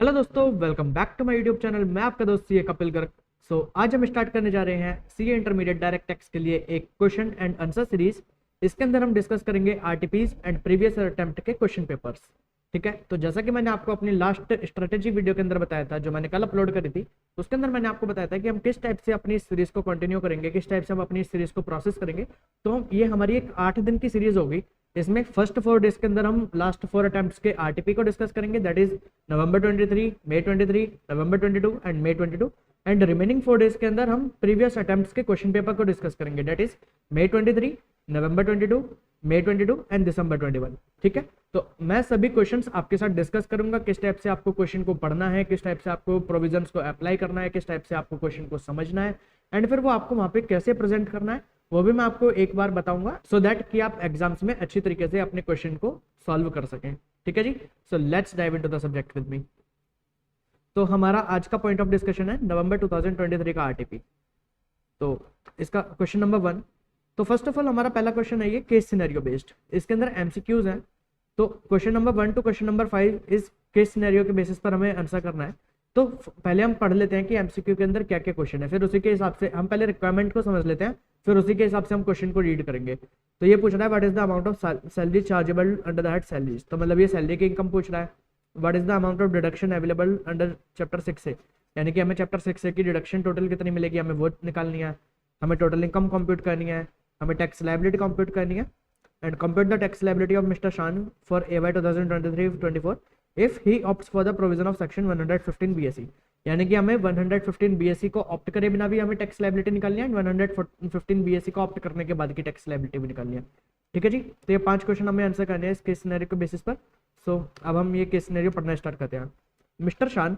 Hello दोस्तों, welcome back to my YouTube channel. मैं आपका दोस्त सीए कपिल गर्ग। आज हम स्टार्ट करने जा रहे हैं सीए इंटरमीडिएट डायरेक्ट टैक्स के लिए एक क्वेश्चन एंड आंसर सीरीज। इसके अंदर हम डिस्कस करेंगे आरटीपीज एंड प्रीवियस अटेम्प्ट के क्वेश्चन पेपर्स। ठीक है, तो जैसा कि मैंने आपको अपनी लास्ट स्ट्रेटेजी वीडियो के अंदर बताया था, जो मैंने कल अपलोड करी थी, उसके अंदर मैंने आपको बताया था कि हम किस टाइप से अपनी इस सीरीज को कंटिन्यू करेंगे, किस टाइप से हम अपनी इस सीरीज को प्रोसेस करेंगे। तो ये हमारी एक 8 दिन की सीरीज होगी। इसमें फर्स्ट 4 डेज के अंदर हम लास्ट 4 अटेम्प्ट्स के आरटीपी को डिस्कस करेंगे, that is November 23, May 23, November 22 and May 22। And remaining 4 days के अंदर हम प्रीवियस अटेम्प्ट्स के क्वेश्चन पेपर को डिस्कस करेंगे, that is May 23, November 22, May 22 and December 21। ठीक है, तो मैं सभी क्वेश्चंस आपके साथ डिस्कस करूंगा, किस टाइप से आपको क्वेश्चन को पढ़ना है, किस टाइप से आपको प्रोविजंस को अप्लाई करना है, किस टाइप से आपको क्वेश्चन को समझना है, एंड फिर वो आपको वहां पे कैसे प्रेजेंट करना है वो भी मैं आपको एक बार बताऊंगा, सो दैट कि आप एग्जाम्स में अच्छी तरीके से अपने क्वेश्चन को सॉल्व कर सकें। ठीक है जी, so let's dive into the subject with me. तो हमारा आज का पॉइंट ऑफ डिस्कशन है नवंबर 2023 का आरटीपी। तो इसका क्वेश्चन नंबर 1। तो फर्स्ट ऑफ ऑल हमारा पहला क्वेश्चन है ये केस सिनेरियो बेस्ड। इसके अंदर एमसीक्यूज हैं। तो question number 1 to question number 5 इस केस सिनेरियो के बेसिस पर हमें आंसर करना है। तो पहले हम पढ़ लेते हैं कि एमसीक्यू के अंदर क्या क्या क्वेश्चन है, फिर उसी के हिसाब से हम पहले रिक्वायरमेंट को समझ लेते हैं, फिर उसी के हिसाब से हम क्वेश्चन को रीड करेंगे। तो ये पूछ रहा है what is the amount of salary chargeable under the head salaries. तो मतलब ये सैलरी की इनकम पूछ रहा है। What is the amount of deduction available under chapter 6 से, यानी कि हमें चैप्टर 6 से की डिडक्शन टोटल कितनी मिलेगी, हमें वो निकालनी है। हमें टोटल इनकम कंप्यूट करनी है, हमें टैक्स लायबिलिटी कंप्यूट करनी है। And compute the tax liability of mister शान for AY 2023-24 if he opts for the provision of section 115 BSE। यानी कि हमें 115 BSE को ऑप्ट करे बिना भी हमें टैक्स लायबिलिटी निकालनी है, 115 BSE को ऑप्ट करने के बाद की टैक्स लायबिलिटी भी निकालनी है। ठीक है जी, तो ये 5 क्वेश्चन हमें आंसर करने हैं इस केस सिनेरियो के बेसिस पर। अब हम ये केस सिनेरियो पढ़ना स्टार्ट करते हैं। मिस्टर शान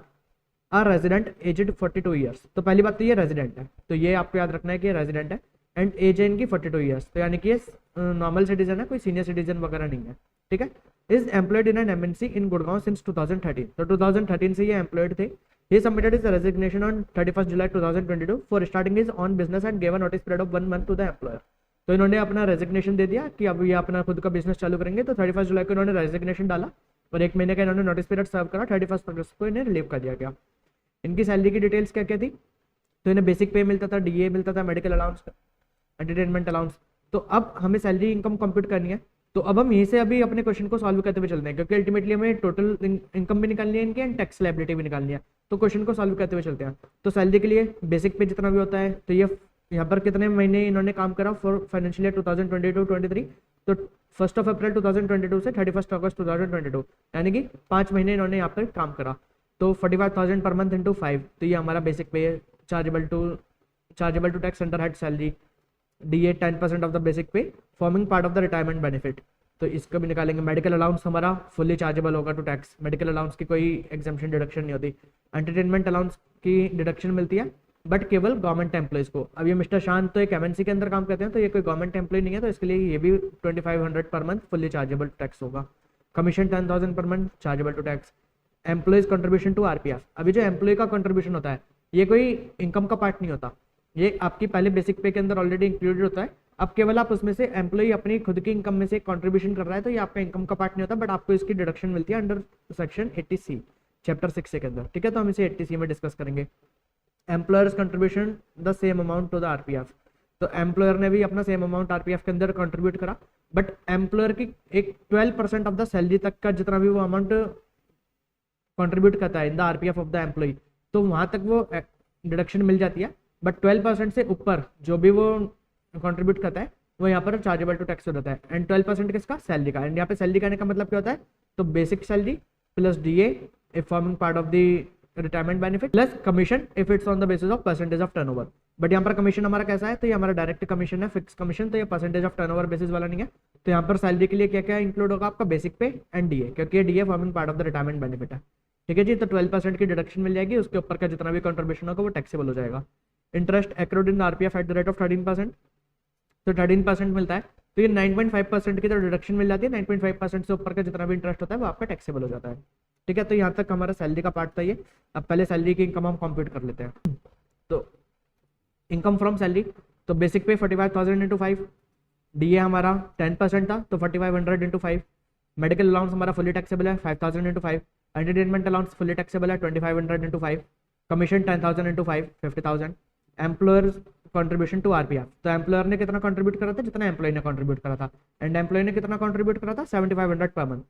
आर रेजिडेंट एजड 42 ईयर्स। तो पहली बात तो ये रेजिडेंट है, तो ये आपको याद रखना है कि रेजिडेंट है एंड एज है इनकी 42 ईयर्स। तो यानी कि ये नॉर्मल सिटीजन है, कोई सीनियर सिटीजन वगैरह नहीं है। ठीक है, is employed in an MNC in Gurgaon since 2013। तो 2013 से ये एम्प्लॉयड थे। He submitted his resignation on 31st July 2022 for starting his own business and gave a notice period of 1 month to the employer। तो इन्होंने अपना रेजिग्नेशन दे दिया कि अब ये अपना खुद का बिजनेस चालू करेंगे। तो 31 जुलाई को इन्होंने रेजिग्नेशन डाला और 1 महीने का इन्होंने नोटिस पीरियड सर्व करा। 31 अगस्त को इन्हें रिलीव कर दिया गया। इनकी सैलरी की डिटेल्स क्या क्या थी? तो इन्हें बेसिक पे मिलता था, डीए मिलता था, मेडिकल अलाउंस, एंटरटेनमेंट अलाउंस। तो अब हमें सैलरी इनकम कंप्यूट करनी है। तो अब हम यहीं से अभी अपने क्वेश्चन को सॉल्व करते हुए चलते हैं, क्योंकि अल्टीमेटली हमें टोटल इनकम भी निकालनी है इनकी एंड टैक्स लायबिलिटी भी निकालनी है। तो क्वेश्चन को सॉल्व करते हुए चलते हैं। तो सैलरी के लिए बेसिक पे जितना भी होता है, तो ये यहाँ पर कितने महीने इन्होंने काम करा फॉर फाइनेंशियल ईयर 2022-23। तो 1 अप्रैल 2022 से 31 अगस्त 2022, यानी कि 5 महीने इन्होंने यहाँ पर काम करा। तो 45,000 पर मंथ इंटू 5, तो ये हमारा बेसिक पे है। Chargeable to tax under head salary, DA 10% of the basic pay forming part of the retirement benefit. तो इसको भी निकालेंगे। मेडिकल अलाउंस हमारा फुल्ली चार्जेबल होगा टू टैक्स, मेडिकल अलाउंस की कोई एग्जाम्पशन डिडक्शन नहीं होती। एंटरटेनमेंट अलाउंस की डिडक्शन मिलती है बट केवल गवर्नमेंट एम्प्लॉयज को। अब ये मिस्टर शान तो एक MNC के अंदर काम करते हैं, तो ये कोई गवर्नमेंट एम्प्लॉय नहीं है, तो इसके लिए ये भी 2500 per month fully chargeable to tax होगा। Commission 10,000 per month chargeable to tax. Employees contribution to RPF। अभी जो एम्प्लॉय का कंट्रीब्यूशन होता है ये कोई इनकम का पार्ट नहीं होता, ये आपकी पहले बेसिक पे के अंदर ऑलरेडी इंक्लूडेड होता है। अब केवल आप उसमें से एम्प्लॉय अपनी खुद की इनकम में से कंट्रीब्यूशन कर रहा है, तो ये आपका इनकम का पार्ट नहीं होता, बट आपको इसकी डिडक्शन मिलती है अंडर सेक्शन 80C चैप्टर 6 के अंदर। ठीक है, तो हम इसे 80C में डिस्कस करेंगे। Employer's contribution the same amount to the RPF। तो एम्प्लॉयर ने भी अपना सेम अमाउंट RPF के अंदर कंट्रीब्यूट करा, बट एम्प्लॉयर की एक 12% ऑफ द सैलरी तक का जितना भी वो अमाउंट कंट्रीब्यूट करता है in the RPF of the employee, तो वहां तक वो डिडक्शन मिल जाती है। बट 12% से ऊपर जो भी वो कंट्रीब्यूट करता है वो यहाँ पर चार्जेबल टू टैक्स हो जाता है। एंड 12% किसका? सैलरी का। एंड यहाँ पे सैलरी करने का मतलब क्या होता है? तो basic salary plus DA if forming part of the retirement benefit plus commission if it's on the basis of percentage of turnover. But यहाँ पर कमीशन हमारा कैसा है? तो ये हमारा डायरेक्ट कमीशन है, फिक्स कमीशन, तो ये परसेंटेज ऑफ टर्नओवर बेसिस वाला नहीं है। तो यहाँ पर सैलरी के लिए क्या क्या इंक्लूड होगा? आपका बेसिक पे एंड DA, क्योंकि ये DA forming part of the retirement benefit है। ठीक है जी, तो 12% की डिडक्शन मिल जाएगी, उसके ऊपर का जितना भी कंट्रीब्यूशन होगा वो टैक्सेबल हो जाएगा। Interest accrued in RPF eight the rate of 13%, तो 13% मिलता है। तो ये 9.5% की तो डिडक्शन मिल जाती है, 9.5% से ऊपर का जितना भी इंटरेस्ट होता है वो आपका टैक्सेबल हो जाता है। ठीक है, तो यहाँ तक हमारा सैलरी का पार्ट था ये। अब पहले सैलरी की इनकम हम कंप्यूट कर लेते हैं। तो इनकम फ्रॉम सैलरी, तो बेसिक पे 45,000 इंटू 5, DA हमारा 10% था, तो 4500 इंटू 5, मेडिकल अलाउंस हमारा फुली टैक्सेबल है 5000 into 5, entertainment allowance fully taxable है 2500 into 5, commission 10,000 into 5 50,000, employer contribution to RPF, तो एम्प्लॉयर ने कितना कंट्रीब्यूट करा था, जितना एम्प्लॉय ने कंट्रीब्यूट करा था, एंड एम्प्लॉय ने कितना कंट्रीब्यूट करा था 7500 पर मंथ,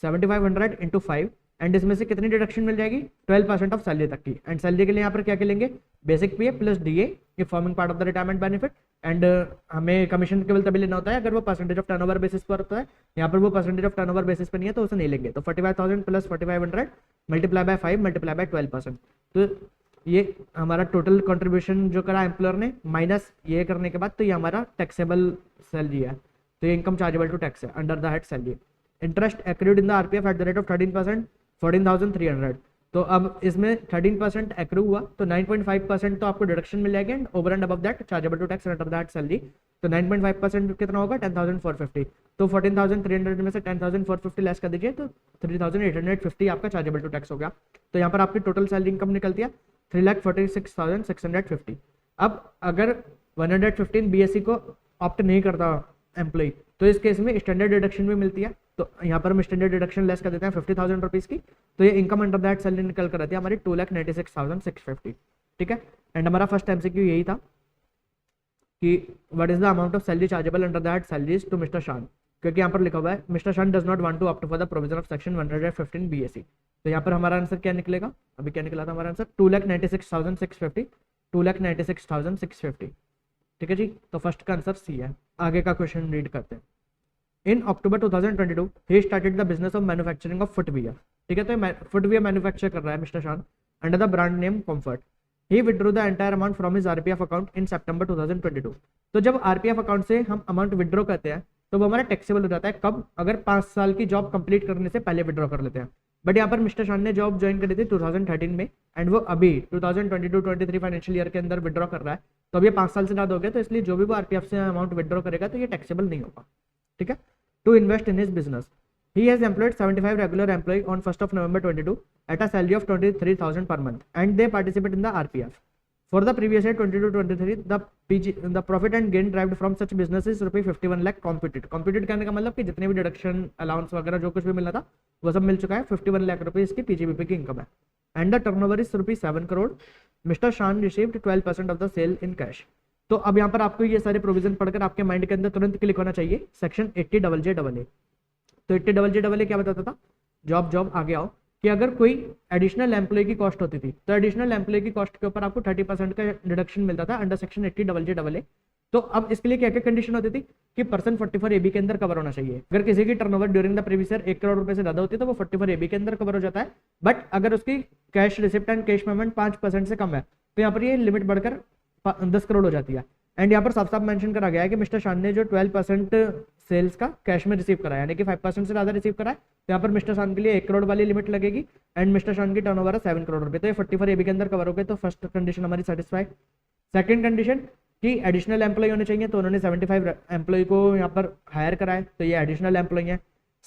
7500 इंटू 5, एंड इसमें से कितनी डिडक्शन मिल जाएगी 12% ऑफ सैलरी तक की। एंड सैलरी के लिए यहाँ पर क्या क्या लेंगे, बेसिक पे प्लस डीए, ये forming part of the retirement benefit, and हमें कमीशन केवल तभी लेना होता है अगर वो परसेंटेज ऑफ टर्नओवर बेसिस पर होता है, यहाँ पर वो परसेंटेज ऑफ टर्नओवर बेसिस पर नहीं है तो उसे नहीं लेंगे। तो 45,000 plus 4500 multiply by 5 multiply by 12%, तो ये हमारा टोटल कंट्रीब्यूशन जो करा एम्प्लॉयर ने माइनस ये करने के बाद, तो ये हमारा टैक्सेबल सैलरी है, तो ये इनकम चार्जेबल टू टैक्स है under the head salary. Interest accrued in the RPF eight the rate of 13%, 14,300, तो अब इसमें 13% एक्रू हुआ तो 9.5% तो आपको डिडक्शन मिल जाएगी, and over and above that chargeable to tax under that salary, तो 9.5% कितना होगा 10,450, तो 14,300 में से 10,450 लेस कर दीजिए तो 3,850 आपका चार्जेबल टू टैक्स हो गया। तो यहाँ पर आपकी टोटल सैलरी इनकम निकलती है 3,46,650। अब अगर 115 बीएससी को ऑप्ट नहीं करता एम्प्लॉय, तो इस केस में स्टैंडर्ड डिडक्शन भी मिलती है, तो यहाँ पर हम स्टैंडर्ड डिडक्शन लेस कर देते हैं 50,000 रुपीज़ की, तो ये इनकम अंडर दैट सैलरी निकल कर आती है हमारी 2,96,650। ठीक है, एंड हमारा फर्स्ट एमसीक्यू यही था कि what is the amount of salary chargeable under that salaries to mister Shan, क्योंकि यहाँ पर लिखा हुआ है mister Shan does not want to opt for the provision of section 115 BSC, तो यहाँ पर हमारा आंसर क्या निकलेगा, अभी क्या निकला था हमारा आंसर 2,96,650, 2,96,650। ठीक है जी, तो फर्स्ट का आंसर सी है। आगे का क्वेश्चन रीड करते हैं। इन अक्टूबर 2022 he started the business of manufacturing of footwear. ठीक है, तो फुटवियर मैन्युफैक्चर कर रहा है mister Shaan under the brand name comfort. He withdraw the entire amount from his RPF account in September 2022। तो जब आरपीएफ अकाउंट से हम अमाउंट विड्रॉ करते हैं तो वो हमारा टैक्सेबल हो जाता है कब, अगर 5 साल की जॉब कंप्लीट करने से पहले विड्रॉ कर लेते हैं। बट यहाँ पर मिस्टर शान ने जॉब ज्वाइन करी थी 2013 में, एंड वो अभी 2022-23 फाइनेंशियल ईयर के अंदर विड्रॉ कर रहा है, तो अब ये 5 साल से ज़्यादा हो गया, तो इसलिए जो भी वो आरपीएफ से अमाउंट विड्रॉ करेगा तो ये टैक्सेबल नहीं होगा। ठीक है, to invest in his business he has employed 75 regular employee on 1st of November 22 at a salary of 23,000 per month, and they participate in the RPF. For the previous year 22-23 the profit and gain derived from such businesses ₹51 lakh computed करने का मतलब कि जितने भी deduction allowance वगैरह जो कुछ भी मिलना था वो सब मिल चुका है। 51 लाख रुपए इसकी पीजीबीपी की इनकम है, and the turnover is ₹7 crore. Mister Shaan received 12% of the sale in cash. तो अब यहाँ पर आपको ये सारे प्रोविजन पढ़कर आपके माइंड के अंदर तुरंत क्लिक होना चाहिए सेक्शन 80JJAA। तो 80JJAA क्या बताता था, जॉब आगे आओ, कि अगर कोई एडिशनल एम्प्लॉय की कॉस्ट होती थी तो एडिशनल एम्प्लॉय की कॉस्ट के ऊपर आपको 30% का डिडक्शन मिलता था अंडर सेक्शन 80JJAA। तो अब इसके लिए क्या क्या कंडीशन होती थी कि पर्सन 44 AB के अंदर कवर होना चाहिए। अगर किसी की turnover during the previous year 1 crore रुपए से ज्यादा होती है तो वो 44 AB के अंदर कवर हो जाता है। बट अगर उसकी cash receipt and cash payment 5% से कम है तो यहाँ पर ये लिमिट बढ़कर 10 करोड़ हो जाती है। एंड यहाँ पर साफ साफ मेंशन करा गया है कि मिस्टर शान ने जो 12% सेल्स का कैश में रिसीव करा है, यानी कि 5% से ज्यादा रिसीव करा है, तो यहाँ पर मिस्टर शान के लिए 1 करोड़ वाली लिमिट लगेगी, एंड मिस्टर शान की टर्नओवर है 7 करोड़ रुपए, तो ये 44 AB के अंदर कवर हो गए। तो फर्स्ट कंडीशन हमारी सेटिस्फाई। सेकंड कंडीशन कि एडिशनल एम्प्लॉय होने चाहिए, तो उन्होंने 75 एम्प्लॉय को यहाँ पर हायर करा है, तो ये एडिशनल एम्प्लॉय है।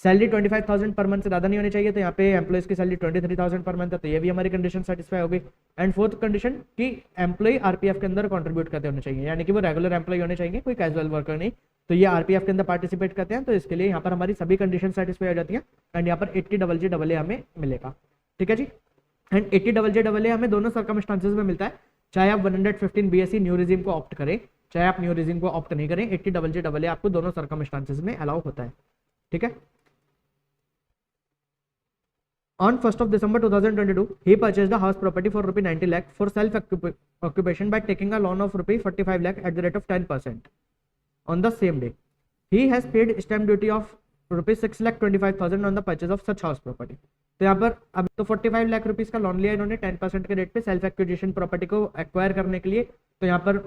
सैलरी 25,000 पर मंथ से ज़्यादा नहीं होनी चाहिए, तो यहाँ पे एम्प्लॉयज की सैलरी 23,000 पर मंथ है, तो ये भी हमारी कंडीशन सेटिस्फाई होगी। एंड फोर्थ कंडीशन कि एम्प्लॉय आरपीएफ के अंदर कंट्रीब्यूट करते होने चाहिए, यानी कि वो रेगुलर एम्प्लॉय होने चाहिए, कोई कैजुअल वर्कर नहीं, तो ये आरपीएफ के अंदर पार्टिसिपेट करते हैं। तो इसके लिए यहाँ पर हमारी सभी कंडीशन सेटिस्फाई हो जाती है, एंड यहाँ पर 80JJAA हमें मिलेगा। ठीक है जी, एंड 80JJAA हमें दोनों सर्कमस्टांसेस में मिलता है, चाहे आप 115 BSc न्यू रिजीम को ऑप्ट करें, चाहे आप न्यू रिजीम को ऑप्ट नहीं करें, 80JJAA आपको दोनों सर्कमस्टांसेस में अलाउ होता है। ठीक है, On 1st of December 2022, he purchased a house property for ₹90 lakh for self-occupation by taking a loan of ₹45 lakh at the rate of 10%. On the same day, he has paid stamp duty of ₹6,25,000 on the purchase of such house property. तो यहाँ पर अब तो 45 lakh rupees का loan लिया इन्होंने 10% के rate पे सेल्फ एक्विजिशन प्रॉपर्टी को एक्वायर करने के लिए। तो यहाँ पर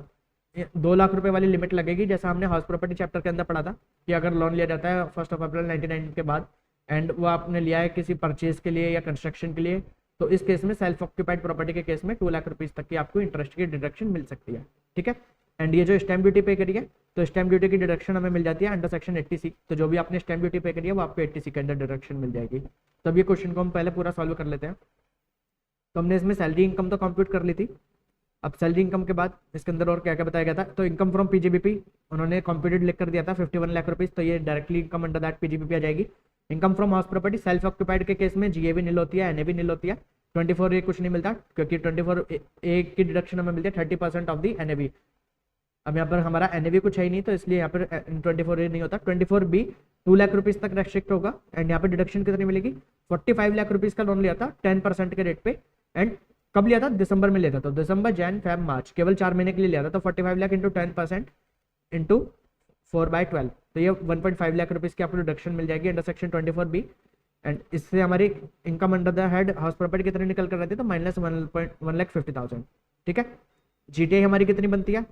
2 लाख रुपए वाली लिमिट लगेगी, जैसा हमने हाउस प्रॉपर्टी चैप्टर के अंदर पढ़ा था कि अगर लोन लिया जाता है 1 अप्रैल 1999 के बाद, एंड वो आपने लिया है किसी परचेज के लिए या कंस्ट्रक्शन के लिए, तो इस केस में सेल्फ ऑक्यूपाइड प्रॉपर्टी के केस में 2 लाख रुपीस तक की आपको इंटरेस्ट की डिडक्शन मिल सकती है। ठीक है, एंड ये जो स्टैम्प ड्यूटी पे करी है, तो स्टैम्प ड्यूटी की डिडक्शन हमें मिल जाती है अंडर सेक्शन 80C। तो जो भी आपने स्टैम्प ड्यूटी पे करी है वो आपको 80C के अंदर डिडक्शन मिल जाएगी। तब ये क्वेश्चन को हम पहले पूरा सॉल्व कर लेते हैं। तो हमने इसमें सैलरी इनकम तो कंप्यूट कर ली थी। अब सैलरी इनकम के बाद इसके अंदर और क्या क्या बताया गया था, तो इनकम फ्रॉम पीजीबीपी उन्होंने कंप्यूटेड लिख कर दिया था 51 लाख रुपीस, तो ये directly income under that PGBP आ जाएगी। Income from house property self occupied के केस में जीए भी नील होती है, एनए भी नील होती है, 24A कुछ नहीं मिलता क्योंकि 24A की डिडक्शन हमें मिलती है 30% ऑफ दी एनएवी। अब यहाँ पर हमारा एनएवी कुछ है ही नहीं तो इसलिए यहाँ पर 24A नहीं होता। 24B 2 लाख रुपीज तक रेस्ट्रिक्ट होगा एंड यहाँ पे डिडक्शन कितनी मिलेगी, 45 लाख रुपीज का लोन लिया था 10% के रेट पे, एंड कब लिया था, दिसंबर में लिया था, तो दिसंबर, जैन, फेब, मार्च, केवल 4 महीने के लिए लिया था, तो 45 लाख इंटू 10% इंटू 4/12, तो ये 1.5 लाख रुपीज की आपको डिडक्शन मिल जाएगी अंडर सेक्शन 24B। एंड इससे हमारी income under the head house property कितनी निकल कर रहती है, तो -1,50,000। ठीक है, जीटीआई हमारी कितनी बनती है,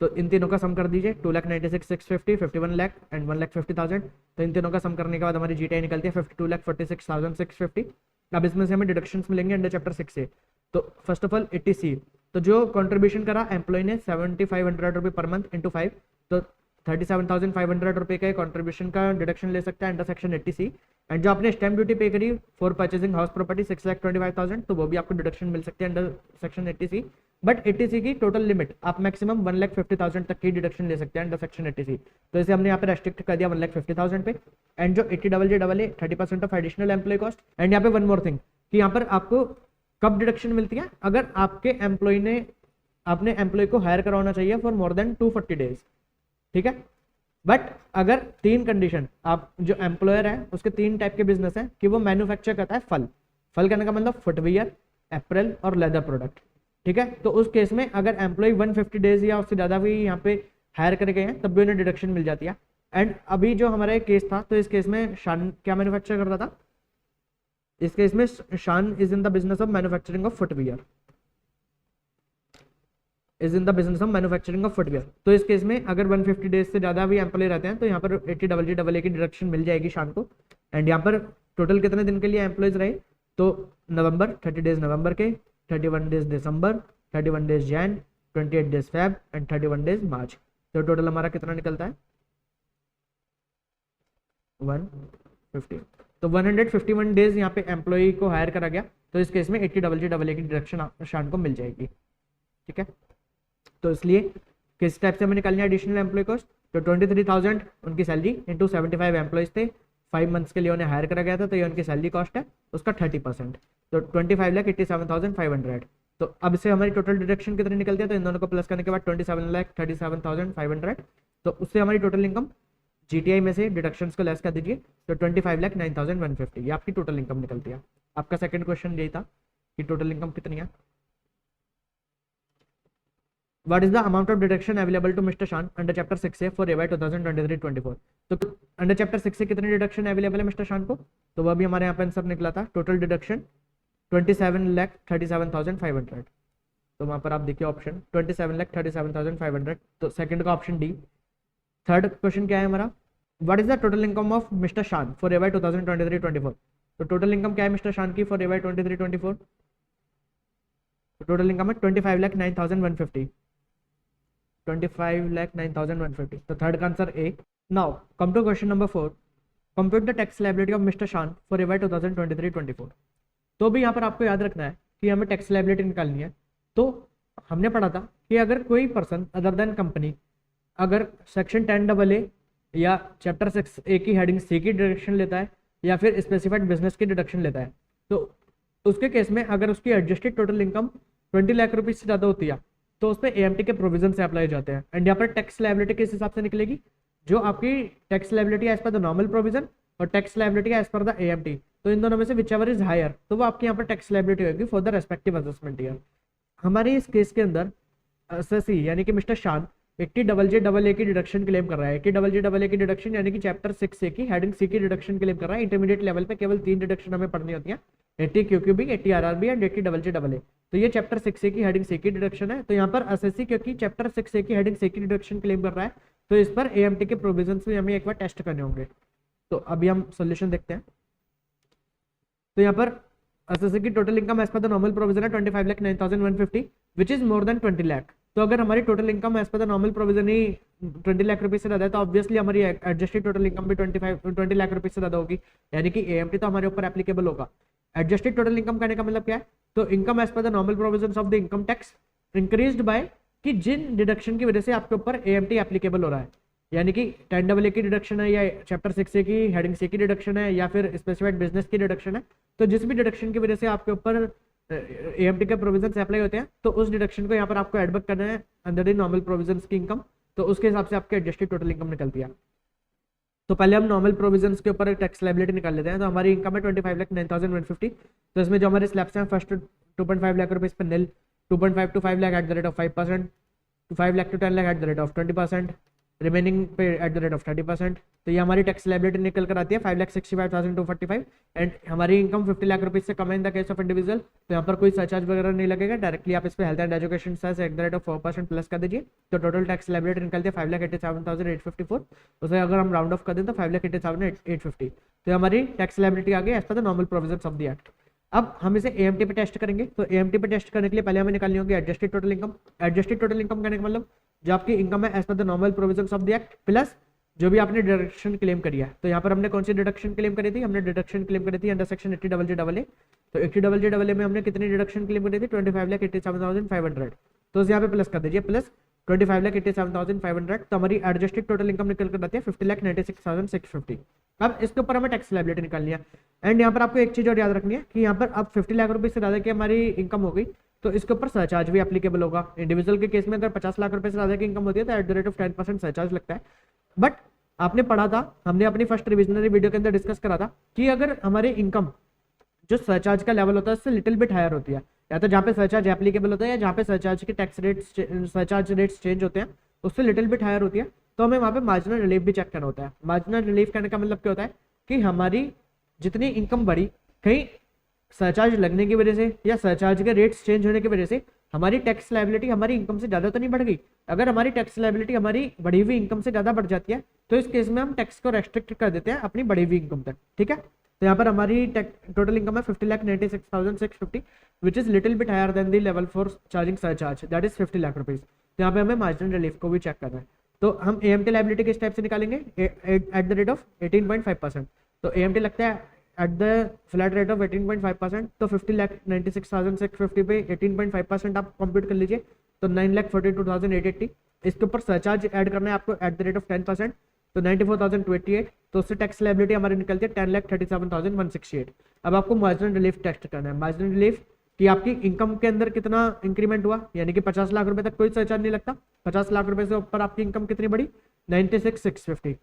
तो इन तीनों का सम कर दीजिए, 2,96,650, 51 लाख एंड 1,50,000। तो इन तीनों का सम करने के बाद हमारी जीटीआई निकलती है 52,46,650। अब इसमें से हमें डिडक्शंस मिलेंगे अंडर चैप्टर 6 से। तो फर्स्ट ऑफ ऑल 80C, तो जो कंट्रीब्यूशन करा एम्प्लॉय ने 7,500 रुपये पर मंथ इंटू 5, तो 37,500 रुपये का कंट्रीब्यूशन का डिडक्शन ले सकता है अंडर सेक्शन 80C। एंड जो आपने स्टैम्प ड्यूटी पे करी फॉर परचेजिंग हाउस प्रॉपर्टी 6,25,000, तो वो भी आपको डिडक्शन मिल सकती है under section 80C। But 80C की टोटल लिमिट आप मैक्सिमम 1,50,000 तक की डिडक्शन ले सकते हैं अंडर सेक्शन 80C, तो इसे हमने यहाँ पे रेस्ट्रिक्ट कर दिया 1,50,000 पे। एंड जो 80JJAA 30% of additional employ cost. And यहाँ पे वन मोर थिंग कि यहाँ पर आपको कब डिडक्शन मिलती है, अगर आपके एम्प्लॉय ने आपने एम्प्लॉय को हायर करवाना चाहिए फॉर मोर देन 240 डेज। ठीक है, बट अगर 3 कंडीशन, आप जो एम्प्लॉयर है उसके 3 टाइप के बिजनेस है कि वो मैन्युफैक्चर करता है फल करने का मतलब फुटवियर, एप्पल और लेदर प्रोडक्ट। ठीक है, तो उस केस में अगर एम्प्लॉय 150 डेज या उससे ज्यादा भी यहाँ पे हायर कर गए हैं तब भी उन्हें डिडक्शन मिल जाती है। एंड अभी जो हमारा एक केस था, तो इस केस में शान क्या मैन्युफैक्चर कर रहा था, इस केस में शान is in the business of manufacturing of footwear, is in the business of manufacturing of footwear. तो इस केस में अगर 150 डेज से ज्यादा भी एम्प्लॉय रहते हैं तो यहाँ पर 80JJAA की डिडक्शन मिल जाएगी शान को। एंड यहाँ पर टोटल कितने दिन के लिए एम्प्लॉयज रहे, तो नवंबर 30 डेज नवंबर के, 31 days December, 31 days Jan, 28 days Feb and 31 days March. तो टोटल हमारा कितना निकलता है 150, तो 151 डेज यहाँ पे एम्प्लॉय को हायर करा गया, तो इस केस में 80JJAA की डिडक्शन शान को मिल जाएगी। ठीक है, तो इसलिए किस टाइप से हमें निकालनी है एडिशनल एम्प्लॉय कॉस्ट, तो 23,000 उनकी सैलरी इंटू 75 एम्प्लॉयज थे, 5 मंथ्स के लिए उन्हें हायर करा गया था, तो ये उनकी सैलरी कॉस्ट है उसका 30%, तो 25,87,500। तो अब से हमारी टोटल डिडक्शन कितनी निकलती है, तो इन दोनों को प्लस करने के बाद 27,37,500, तो उससे हमारी टोटल इनकम जीटीआई में से डिडक्शंस को लेस कर दीजिए, तो 25,09,150 ये आपकी टोटल इनकम निकलती है। आपका सेकंड क्वेश्चन यही था कि टोटल इनकम कितनी है। What is the amount of deduction available to Mr. Shan under Chapter 6A for AY 2023-24? तो अंडर चैप्टर 6 से कितनी डिडक्शन अवेलेबल है मिस्टर शान को, तो वह भी हमारे यहाँ पे आंसर निकला था, टोटल डिडक्शन 27,37,500। तो वहां पर आप देखिए ऑप्शन 27,37,500, तो सेकंड का ऑप्शन डी। थर्ड क्वेश्चन क्या है हमारा, what is the total income of mister शान फॉर AY 2023-24? तो टोटल इनकम क्या है मिस्टर शान की फॉर AY 23-24? तो टोटल इनकम है 25,09,150, 25,09,150, तो थर्ड का answer A. Now come to question number 4, compute the tax liability of mister शान फॉर AY 2023-24। तो भी यहाँ पर आपको याद रखना है कि हमें टैक्स लायबिलिटी निकालनी है। तो हमने पढ़ा था कि अगर कोई पर्सन अदर देन कंपनी अगर सेक्शन 10AA या चैप्टर 6A की हेडिंग सी की डिडक्शन लेता है या फिर स्पेसिफाइड बिजनेस की डिडक्शन लेता है, तो उसके केस में अगर उसकी adjusted total income 20 lakh rupees से ज़्यादा होती है तो उस पर AMT के प्रोविजन से अप्लाई जाते हैं। एंड यहाँ पर टैक्स लायबिलिटी किस हिसाब से निकलेगी, जो आपकी tax liability as per the normal provision और tax liability as per the AMT, तो इन दोनों में से विचएवर इज हायर, तो वो आपकी यहाँ पर टैक्स लायबिलिटी होगी for the respective assessment year. हमारे इस केस के अंदर एसएससी यानी कि मिस्टर शान 80JJAA की डिडक्शन क्लेम कर रहा है। 80JJAA की डिडक्शन यानी कि चैप्टर 6A की हेडिंग सी की डिडक्शन क्लेम कर रहा है। इंटरमीडिएट लेवल पे केवल 3 डिडक्शन हमें पढ़नी होती है, 80 QQB, 80 RRB एंड 80 JJAA। तो ये चैप्टर 6A की हेडिंग सी की डिडक्शन है। तो यहाँ पर एसएससी क्योंकि चैप्टर 6A की हेडिंग सी की डिडक्शन क्लेम कर रहा है, तो इस पर AMT के प्रोविजन भी हमें एक बार टेस्ट करने होंगे। तो अभी हम सोल्यूशन देखते हैं। तो यहाँ पर एसएससी की total income as per the normal provision है 25,09,150 which is more than 20 lakh. तो अगर हमारी total income as per the normal provision ही 20 लाख रुपीज से ज्यादा है तो ऑब्वियसली हमारी एडजस्टेड टोटल इनकम भी 20 लाख रुपीज से ज्यादा होगी, यानी कि AMT तो हमारे ऊपर एप्लीकेबल होगा। एडजस्टेड टोटल इनकम कहने का मतलब क्या है, तो income as per the normal provision of the income tax increased by कि जिन डिडक्शन की वजह से आपके ऊपर AMT एप्लीकेबल हो रहा है, यानी कि 10AA की डिडक्शन है या चैप्टर 6A की हेडिंग C की डिडक्शन है या फिर स्पेसिफाइड बिजनेस की डिडक्शन है, तो जिस भी डिडक्शन की वजह से आपके ऊपर AMT के प्रोविजन अप्लाई होते हैं तो उस डिडक्शन को यहाँ पर आपको एड बैक करना है अंडर द नॉर्मल प्रोविजन की इनकम, तो उसके हिसाब से आपकी एडजस्टेड टोटल इनकम निकलती है। तो पहले हम नॉर्मल प्रोविजंस के ऊपर टैक्स लायबिलिटी निकाल लेते हैं। तो हमारी इनकम है 25,09,150, तो इसमें जो हमारे स्लैब्स हैं फर्स्ट 2.5 लाख रुपए इस पर निल, 2.5 to 5 lakh eight the rate of 5%, 5 lakh to 10 lakh eight the rate of 20%, remaining पे एट द रेट ऑफ 30%। तो ये हमारी टैक्स लायबिलिटी निकल कर आती है 5,65,245 एंड हमारी इनकम 50 लाख रुपीज से कम है in the case of individual. तो यहाँ पर कोई सरचार्ज वगैरह नहीं लगेगा, डायरेक्टली आप इस पे health and education cess at the rate of 4% plus कर दीजिए, तो टोटल टैक्स लायबिलिटी निकलती है 5,87,854। उसे अगर हम राउंड ऑफ कर दें तो 5,87,850। तो हमारी टैक्स लायबिलिटी आ गई as per the normal provisions of the act. अब हम इसे AMT पे टेस्ट करेंगे, तो AMT पे टेस्ट करने के लिए पहले हमें निकालनी होगी adjusted total income. Adjusted total income कहने का मतलब जो आपकी इनकम है as per the normal provisions of the act plus जो भी आपने डिडक्शन क्लेम करी है। तो यहाँ पर हमने कौन सी डिडक्शन क्लेम करी थी, हमने डिडक्शन क्लेम करी थी अंडर सेक्शन 80JJAA। तो 80JJAA में हमने कितनी डिडक्शन क्लेम करी थी 25,87,500। तो यहाँ पे प्लस कर दीजिए प्लस 25,87,500। तो हमारी एडजस्टेड टोटल इनकम निकल कर आती है 50,96,650। अब इसके ऊपर हमें टैक्स लायबिलिटी निकालनी है एंड यहाँ पर आपको एक चीज और याद रखनी है कि यहाँ पर अब 50 लाख रुपए से ज्यादा की हमारी इनकम हो गई तो इसके ऊपर सरचार्ज भी एप्लीकेबल होगा। इंडिविजुअल के केस में अगर 50 लाख रुपए से ज्यादा की इनकम होती है तो eight the rate of 10% surcharge लगता है। बट आपने पढ़ा था, हमने अपनी फर्स्ट रिविजनरी वीडियो के अंदर डिस्कस करा था कि अगर हमारी इनकम जो सरचार्ज का लेवल होता है उससे लिटिल बिट हायर होती है, या तो जहाँ पे सरचार्ज एप्लीकेबल होता है या जहाँ पे सरचार्ज के tax rates surcharge rates change होते हैं उससे लिटिल बिट हायर होती है, तो हमें वहाँ पे मार्जिनल रिलीफ भी चेक करना होता है। मार्जिनल रिलीफ कहने का मतलब क्या होता है कि हमारी जितनी इनकम बढ़ी कहीं सरचार्ज लगने की वजह से या सरचार्ज के रेट्स चेंज होने की वजह से हमारी टैक्स लायबिलिटी हमारी इनकम से ज्यादा तो नहीं बढ़ गई। अगर हमारी टैक्स लायबिलिटी हमारी बढ़ी हुई इनकम से ज्यादा बढ़ जाती है तो इस केस में हम टैक्स को रेस्ट्रिक्ट कर देते हैं अपनी बढ़ी हुई इनकम तक, ठीक है। तो यहाँ पर हमारी टोटल इनकम है 50,96,650 which is little bit higher than the level for charging surcharge that is 50 lakh rupees. तो यहाँ पे हमें मार्जिनल रिलीफ को भी चेक करना है। तो हम AMT लायबिलिटी किस टाइप से निकालेंगे एट द रेट ऑफ 18.5%। तो AMT लगता है at the flat rate of 18.5%। तो 50,96,650 पे 18.5% आप कंप्यूट कर लीजिए, तो 9,42,880। इसके ऊपर सरचार्ज ऐड करना है आपको एट द रेट ऑफ 10%, तो 94,288। तो उससे टैक्स लायबिलिटी हमारी निकलती है 10,37,168। अब आपको मार्जिनल रिलीफ टेस्ट करना है। मार्जिनल रिलीफ कि आपकी इनकम के अंदर कितना इंक्रीमेंट हुआ, यानी कि 50 लाख रुपए तक कोई सरचार्ज नहीं लगता, 50 लाख रुपए से ऊपर आपकी इनकम कितनी बढ़ी 96,650।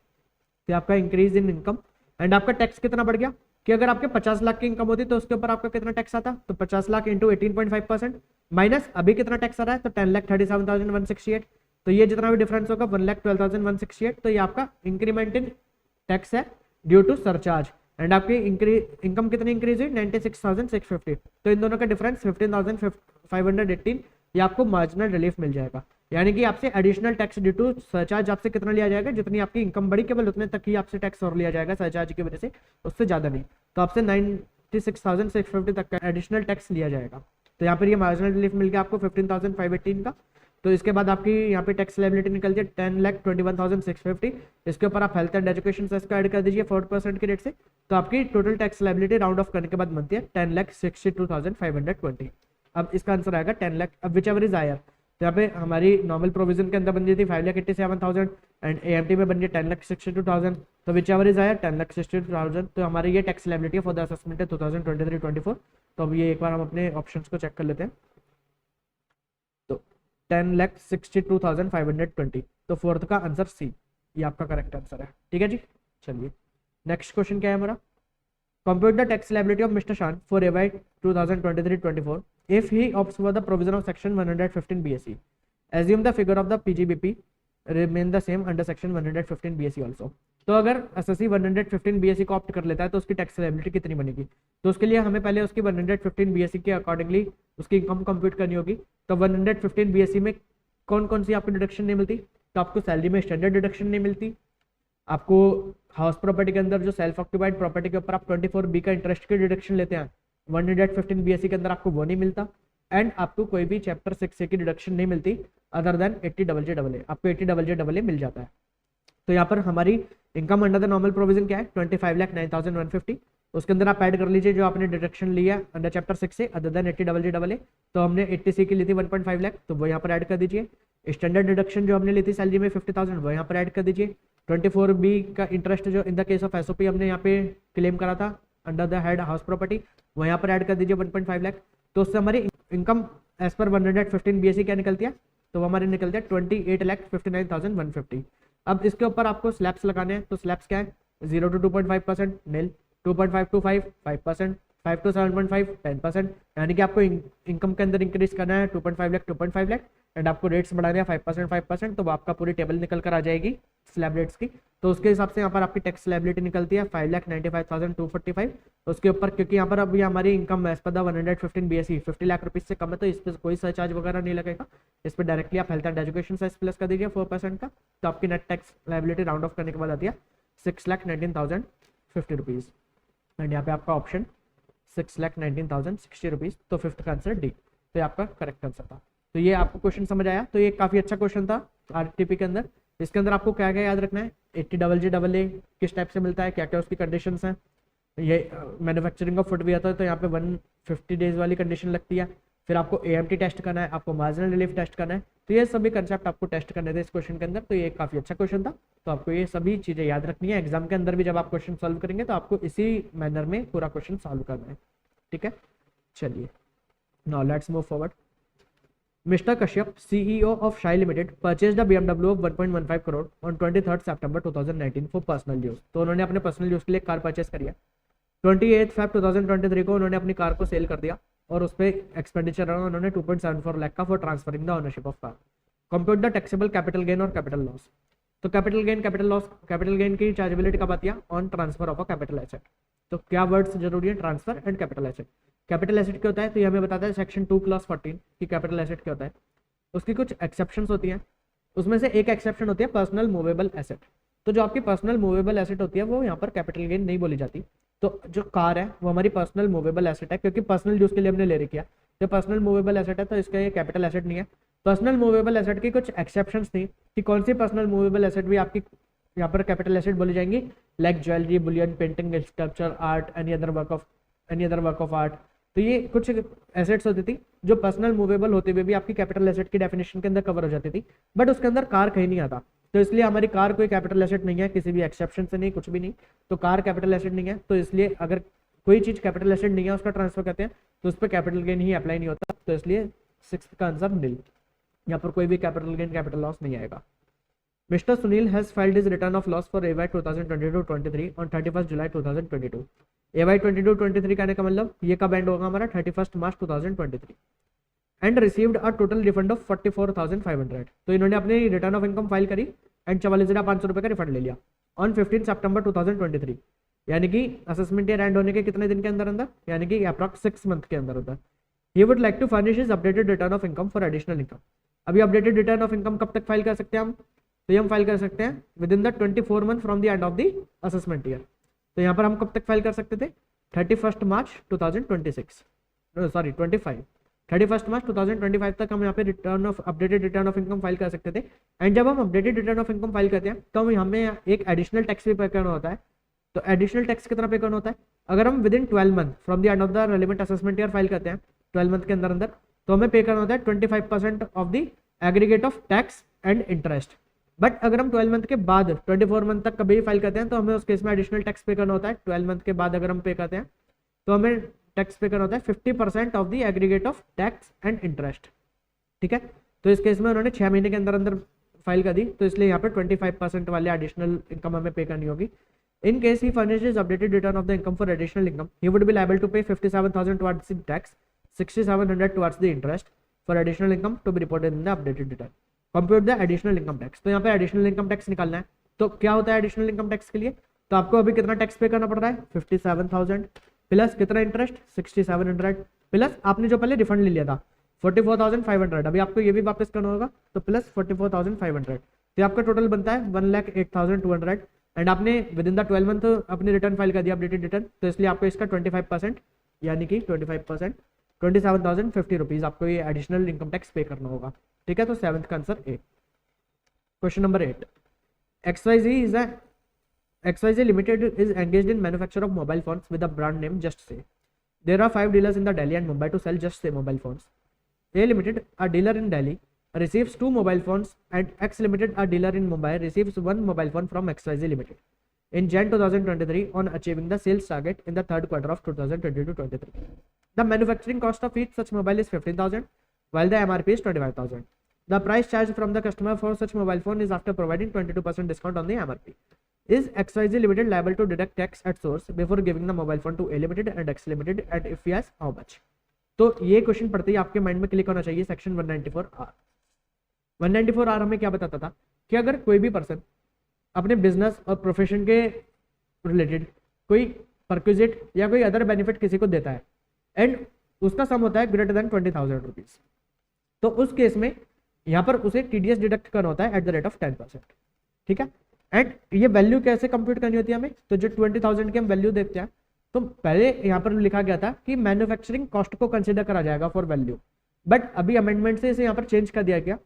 तो आपका इंक्रीज इन इनकम एंड आपका टैक्स कितना बढ़ गया कि अगर आपके 50 लाख की इनकम होती तो उसके ऊपर आपका कितना टैक्स आता, तो 50 लाख इंटू 18.5% माइनस अभी कितना टैक्स आ रहा है तो 10,37,168। तो ये जितना भी डिफरेंस होगा 1,12,168। तो ये आपका इंक्रीमेंट इन टैक्स है ड्यू टू सरचार्ज एंड आपकी इनकम कितनी इंक्रीज हुई 96,650। तो इन दोनों का डिफरेंस 15,518। ये आपको मार्जिनल रिलीफ मिल जाएगा, यानी कि आपसे additional tax due to surcharge आपसे कितना लिया जाएगा, जितनी आपकी इनकम बढ़ी केवल उतने तक ही आपसे टैक्स और लिया जाएगा सरचार्ज की वजह से, उससे ज्यादा नहीं। तो आपसे 96,650 तक का एडिशनल टैक्स लिया जाएगा। तो यहाँ पर ये मार्जिनल रिलीफ मिल गया आपको 15,518 का। तो इसके बाद आपकी यहाँ पे टैक्स लायबिलिटी निकलती है 10,21,650। इसके ऊपर आप हेल्थ एंड एजुकेशन सेस को ऐड कर दीजिए 4% के रेट से, तो आपकी total tax liability round off करने के बाद बनती है 10,62,520। अब इसका आंसर आएगा 10 लाख। अब विच एवर इज हायर, तो यहाँ पे हमारी नॉर्मल प्रोविजन के अंदर बन जाती है 5,87,000 एंड AMT में बन गई 10,62,000। तो विच एवर इज हायर 10,62,000। तो हमारी ये tax liability for the assessment है 2023-24। तो अब ये एक बार हम अपने ऑप्शंस को चेक कर लेते हैं। तो 10,62,520। तो फोर्थ का आंसर सी, ये आपका करेक्ट आंसर है, ठीक है जी। चलिए नेक्स्ट क्वेश्चन क्या है हमारा, compute the tax liability of mister शान for AY 2023-24 if he opts for the provision of section 115 BSE. Assume the figure of the PGBP remain the same under section 115 BSE also. तो अगर SSC 115 BSE को opt कर लेता है तो उसकी tax liability कितनी बनेगी, तो उसके लिए हमें पहले उसकी 115 BSE के अकॉर्डिंगली उसकी इनकम कंप्यूट करनी होगी। तो 115 BSE में कौन कौन सी आपको डिडक्शन नहीं मिलती, तो आपको सैलरी में स्टैंडर्ड डिडक्शन नहीं मिलती, आपको हाउस प्रॉपर्टी के अंदर जो सेल्फ ऑक्यूपाइड प्रॉपर्टी के ऊपर आप 24B का इंटरेस्ट की डिडक्शन लेते हैं 115 BSE के अंदर आपको वो नहीं मिलता, एंड आपको कोई भी चैप्टर 6A की डिडक्शन नहीं मिलती अदर देन 80JJAA। आपको 80JJAA मिल जाता है। तो यहाँ पर हमारी income under the normal provision क्या है 25,09,150। उसके अंदर आप ऐड कर लीजिए जो आपने डिडक्शन लिया अंडर चैप्टर 6 से अदर देन 80JJAA। तो हमने 80C की ली थी 1.5 लाख, तो वो यहाँ पर ऐड कर दीजिए। स्टैंडर्ड डिडक्शन जो हमने ली थी सैलरी में 50,000 वो यहाँ पर ऐड कर दीजिए। 24B का इंटरेस्ट जो in the case of SOP हमने यहाँ पे क्लेम करा था under the head house property, वो यहाँ पर ऐड कर दीजिए 1.5 लाख। तो उससे हमारी इनकम एज पर 115 BSE क्या निकलती है, तो वो हमारी निकलती है 28,59,150। अब इसके ऊपर आपको स्लैब्स लगाने हैं, तो स्लैब्स क्या है, 0 to 2.5% नील, 2.5 to 5% 5 to 7.5 10%, यानी कि आपको इनकम के अंदर इंक्रीज करना है 2.5 लाख एंड आपको रेट्स बढ़ाने हैं 5%, तो आपका पूरी टेबल निकल कर आ जाएगी स्लैब रेट्स की। तो उसके हिसाब से यहाँ पर आपकी टैक्स लायबिलिटी निकलती है 5,95,245। उसके ऊपर क्योंकि यहाँ पर अभी हमारी income as per the 115 BSE 50 lakh rupees से कम है, तो इस पर कोई सरचार्ज वगैरह नहीं लगेगा। इस पर डायरेक्टली आप health and education cess plus कर दीजिए 4% का, तो आपकी net tax liability round off करने के बाद आती है 6,19,050 रुपीज़। एंड यहाँ पे आपका ऑप्शन 6,19,060 रुपीज़, तो फिफ्थ का आंसर डी, तो ये आपका करेक्ट आंसर था। तो ये आपको क्वेश्चन समझ आया, तो ये काफ़ी अच्छा क्वेश्चन था आरटीपी के अंदर। इसके अंदर आपको क्या क्या याद रखना है, 80JJAA किस टाइप से मिलता है, क्या क्या उसकी कंडीशंस हैं, ये मैन्युफैक्चरिंग ऑफ फुटवियर था तो यहाँ पे 150 डेज वाली कंडीशन लगती है। फिर आपको AMT टेस्ट करना है, आपको मार्जिनल रिलीफ टेस्ट करना है, तो ये सभी कंसेप्ट आपको टेस्ट करने थे इस क्वेश्चन के अंदर। तो ये काफ़ी अच्छा क्वेश्चन था, तो आपको ये सभी चीज़ें याद रखनी है। एग्जाम के अंदर भी जब आप क्वेश्चन सॉल्व करेंगे तो आपको इसी मैनर में पूरा क्वेश्चन सॉल्व करना है, ठीक है। चलिए now let's move forward. Mr. Kashyap, CEO of Shai Limited, purchased a BMW of 1.15 crore on 23rd September 2019 for personal use। तो उन्होंने अपने पर्सनल यूज के लिए कार परचेस करी है। 28 Feb 2023 को उन्होंने अपनी कार को सेल कर दिया और उस पर एक्सपेंडिचर रहा उन्होंने 2.74 लाख का for transferring the ownership of car. Compute the taxable capital gain और कैपिटल लॉस। तो capital gain capital loss, capital gain की चार्जेबिलिटी कब आती है, on transfer of a capital asset. तो क्या वर्ड्स जरूरी है, transfer and capital asset. Capital asset क्या होता है, तो ये हमें बताता है सेक्शन 2 क्लॉज 14 कि कैपिटल एसेट क्या होता है। उसकी कुछ एक्सेप्शंस होती हैं, उसमें से एक एक्सेप्शन होती है पर्सनल मूवेबल एसेट। तो जो आपकी पर्सनल मूवेबल एसेट होती है वो यहाँ पर कैपिटल गेन नहीं बोली जाती। तो जो कार है वो हमारी पर्सनल मूवेबल एसेट है, क्योंकि पर्सनल यूज के लिए हमने ले रखी है, तो पर्सनल मूवेबल एसेट है, तो इसका ये कैपिटल एसेट नहीं है। पर्सनल मूवेबल एसेट की कुछ एक्सेप्शंस थी कि कौन सी पर्सनल मूवेबल एसेट भी आपकी यहाँ पर कैपिटल एसेट बोली जाएंगी, like jewellery, Boolean, painting, sculpture, art, any other work of art. तो ये कुछ एसेट्स होती थी जो पर्सनल मूवेबल होते हुए भी आपकी कैपिटल एसेट की डेफिनेशन के अंदर कवर हो जाती थी, बट उसके अंदर कार कहीं नहीं आता। तो इसलिए हमारी कार कोई कैपिटल एसेट नहीं है, किसी भी एक्सेप्शन से नहीं, कुछ भी नहीं। तो कार कैपिटल एसेट नहीं है, तो इसलिए अगर कोई चीज कैपिटल एसेट नहीं है उसका ट्रांसफर करते हैं तो उस पर कैपिटल गेन ही अप्लाई नहीं होता। तो इसलिए 6th का आंसर नील, यहाँ पर कोई भी कैपिटल गेन कैपिटल लॉस नहीं आएगा। Mr. Sunil has filed his return of loss for AY 2022-23 on 31st July 2022। AY 22-23 कहने का मतलब ये कब एंड होगा हमारा, 31st March 2023। And received a total refund of 44,500। तो इन्होंने अपनी रिटर्न ऑफ इनकम फाइल करी एंड 44,500 रुपये का रिफंड ले लिया ऑन 15 September 2023, यानी कि असेसमेंट ईयर एंड होने के कितने दिन के अंदर, यानी कि अप्रॉक्स 6 मंथ के अंदर। He would like to furnish his updated return of income for additional income. अभी अपडेटेड रिटर्न ऑफ इनकम कब तक फाइल कर सकते हैं हम, तो ये हम फाइल कर सकते हैं with in the 24 month from the end of the assessment year. तो यहाँ पर हम कब तक फाइल कर सकते थे, 31st March 2025। 31st March 2025 तक हम यहाँ पे updated return of income file कर सकते थे। एंड जब हम updated return of income file करते हैं तो हमें एक एडिशनल टैक्स भी पे करना होता है। तो एडिशनल टैक्स कितना पे करना होता है, अगर हम with in 12 month from the end of the relevant assessment year file करते हैं 12 मंथ के अंदर तो हमें पे करना होता है 25% of the aggregate of tax and interest. But अगर हम 12 मंथ के बाद 24 मंथ तक कभी फाइल करते हैं तो हमें उस केस में एडिशनल टैक्स पे करना होता है। 12 मंथ के बाद अगर हम पे करते हैं तो हमें टैक्स पे करना होता है 50% of the aggregate of tax and interest, ठीक है। तो इस केस में उन्होंने 6 महीने के अंदर फाइल कर दी, तो इसलिए यहाँ पे 25% वाले एडिशनल इनकम हमें पे करनी होगी। In case he furnishes updated return of the income for additional income, he would be liable to pay 57,000 towards the tax, 6,700 towards the interest for additional income to be reported in the updated return. Compute the additional income tax. तो यहाँ पे additional income tax निकालना है। तो क्या होता है additional income tax के लिए, तो आपको अभी कितना टैक्स पे करना पड़ रहा है, 57,000 प्लस कितना इंटरेस्ट 6,700 प्लस आपने जो पहले रिफंड ले लिया था 44,500, अभी आपको ये भी वापस करना होगा तो प्लस 44,500। तो आपका टोटल बनता है 1,08,200। एंड आपने विद इन द 12 मंथ अपनी रिटर्न फाइल कर दिया अपडेटेड रिटर्न, तो इसलिए आपको इसका 25% यानी कि 25% 27,050 रुपीज़ आपको ये एडिशनल इनकम टैक्स पे करना होगा, ठीक है। तो 7th का answer A. Question number 8, XYZ Limited is engaged in manufacture of mobile phones with a brand name Just Say. There are 5 dealers in the Delhi and Mumbai to sell Just Say mobile phones. A Limited, a dealer in Delhi, receives 2 mobile phones and X Limited, a dealer in Mumbai, receives 1 mobile phone from XYZ Limited in Jan 2023 on achieving the sales target in the third quarter of 2022-23. The manufacturing cost of each such mobile is 15,000 while the MRP is 25,000. The price charged from the customer for such mobile phone is after providing 22% discount on the MRP. Is XYZ Limited liable to deduct tax at source before giving the mobile phone to A Limited and X Limited, and if yes, how much? तो ये question पढ़ते ही आपके mind में click होना चाहिए section 194R। 194R हमें क्या बताता था कि अगर कोई भी पर्सन अपने बिजनेस और प्रोफेशन के रिलेटेड कोई परक्विजिट या कोई अदर बेनिफिट किसी को देता है एंड उसका सम होता है ग्रेटर देन 20,000 रुपीज, तो उस केस में यहाँ पर उसे टीडीएस डिडक्ट करना होता है एट द रेट ऑफ 10%। ठीक है, एंड ये वैल्यू कैसे कंप्यूट करनी होती है हमें, तो जो 20,000 की हम वैल्यू देखते हैं तो पहले यहाँ पर लिखा गया था कि मैन्युफैक्चरिंग कॉस्ट को कंसिडर करा जाएगा फॉर वैल्यू, बट अभी अमेंडमेंट से इसे यहाँ पर चेंज कर दिया गया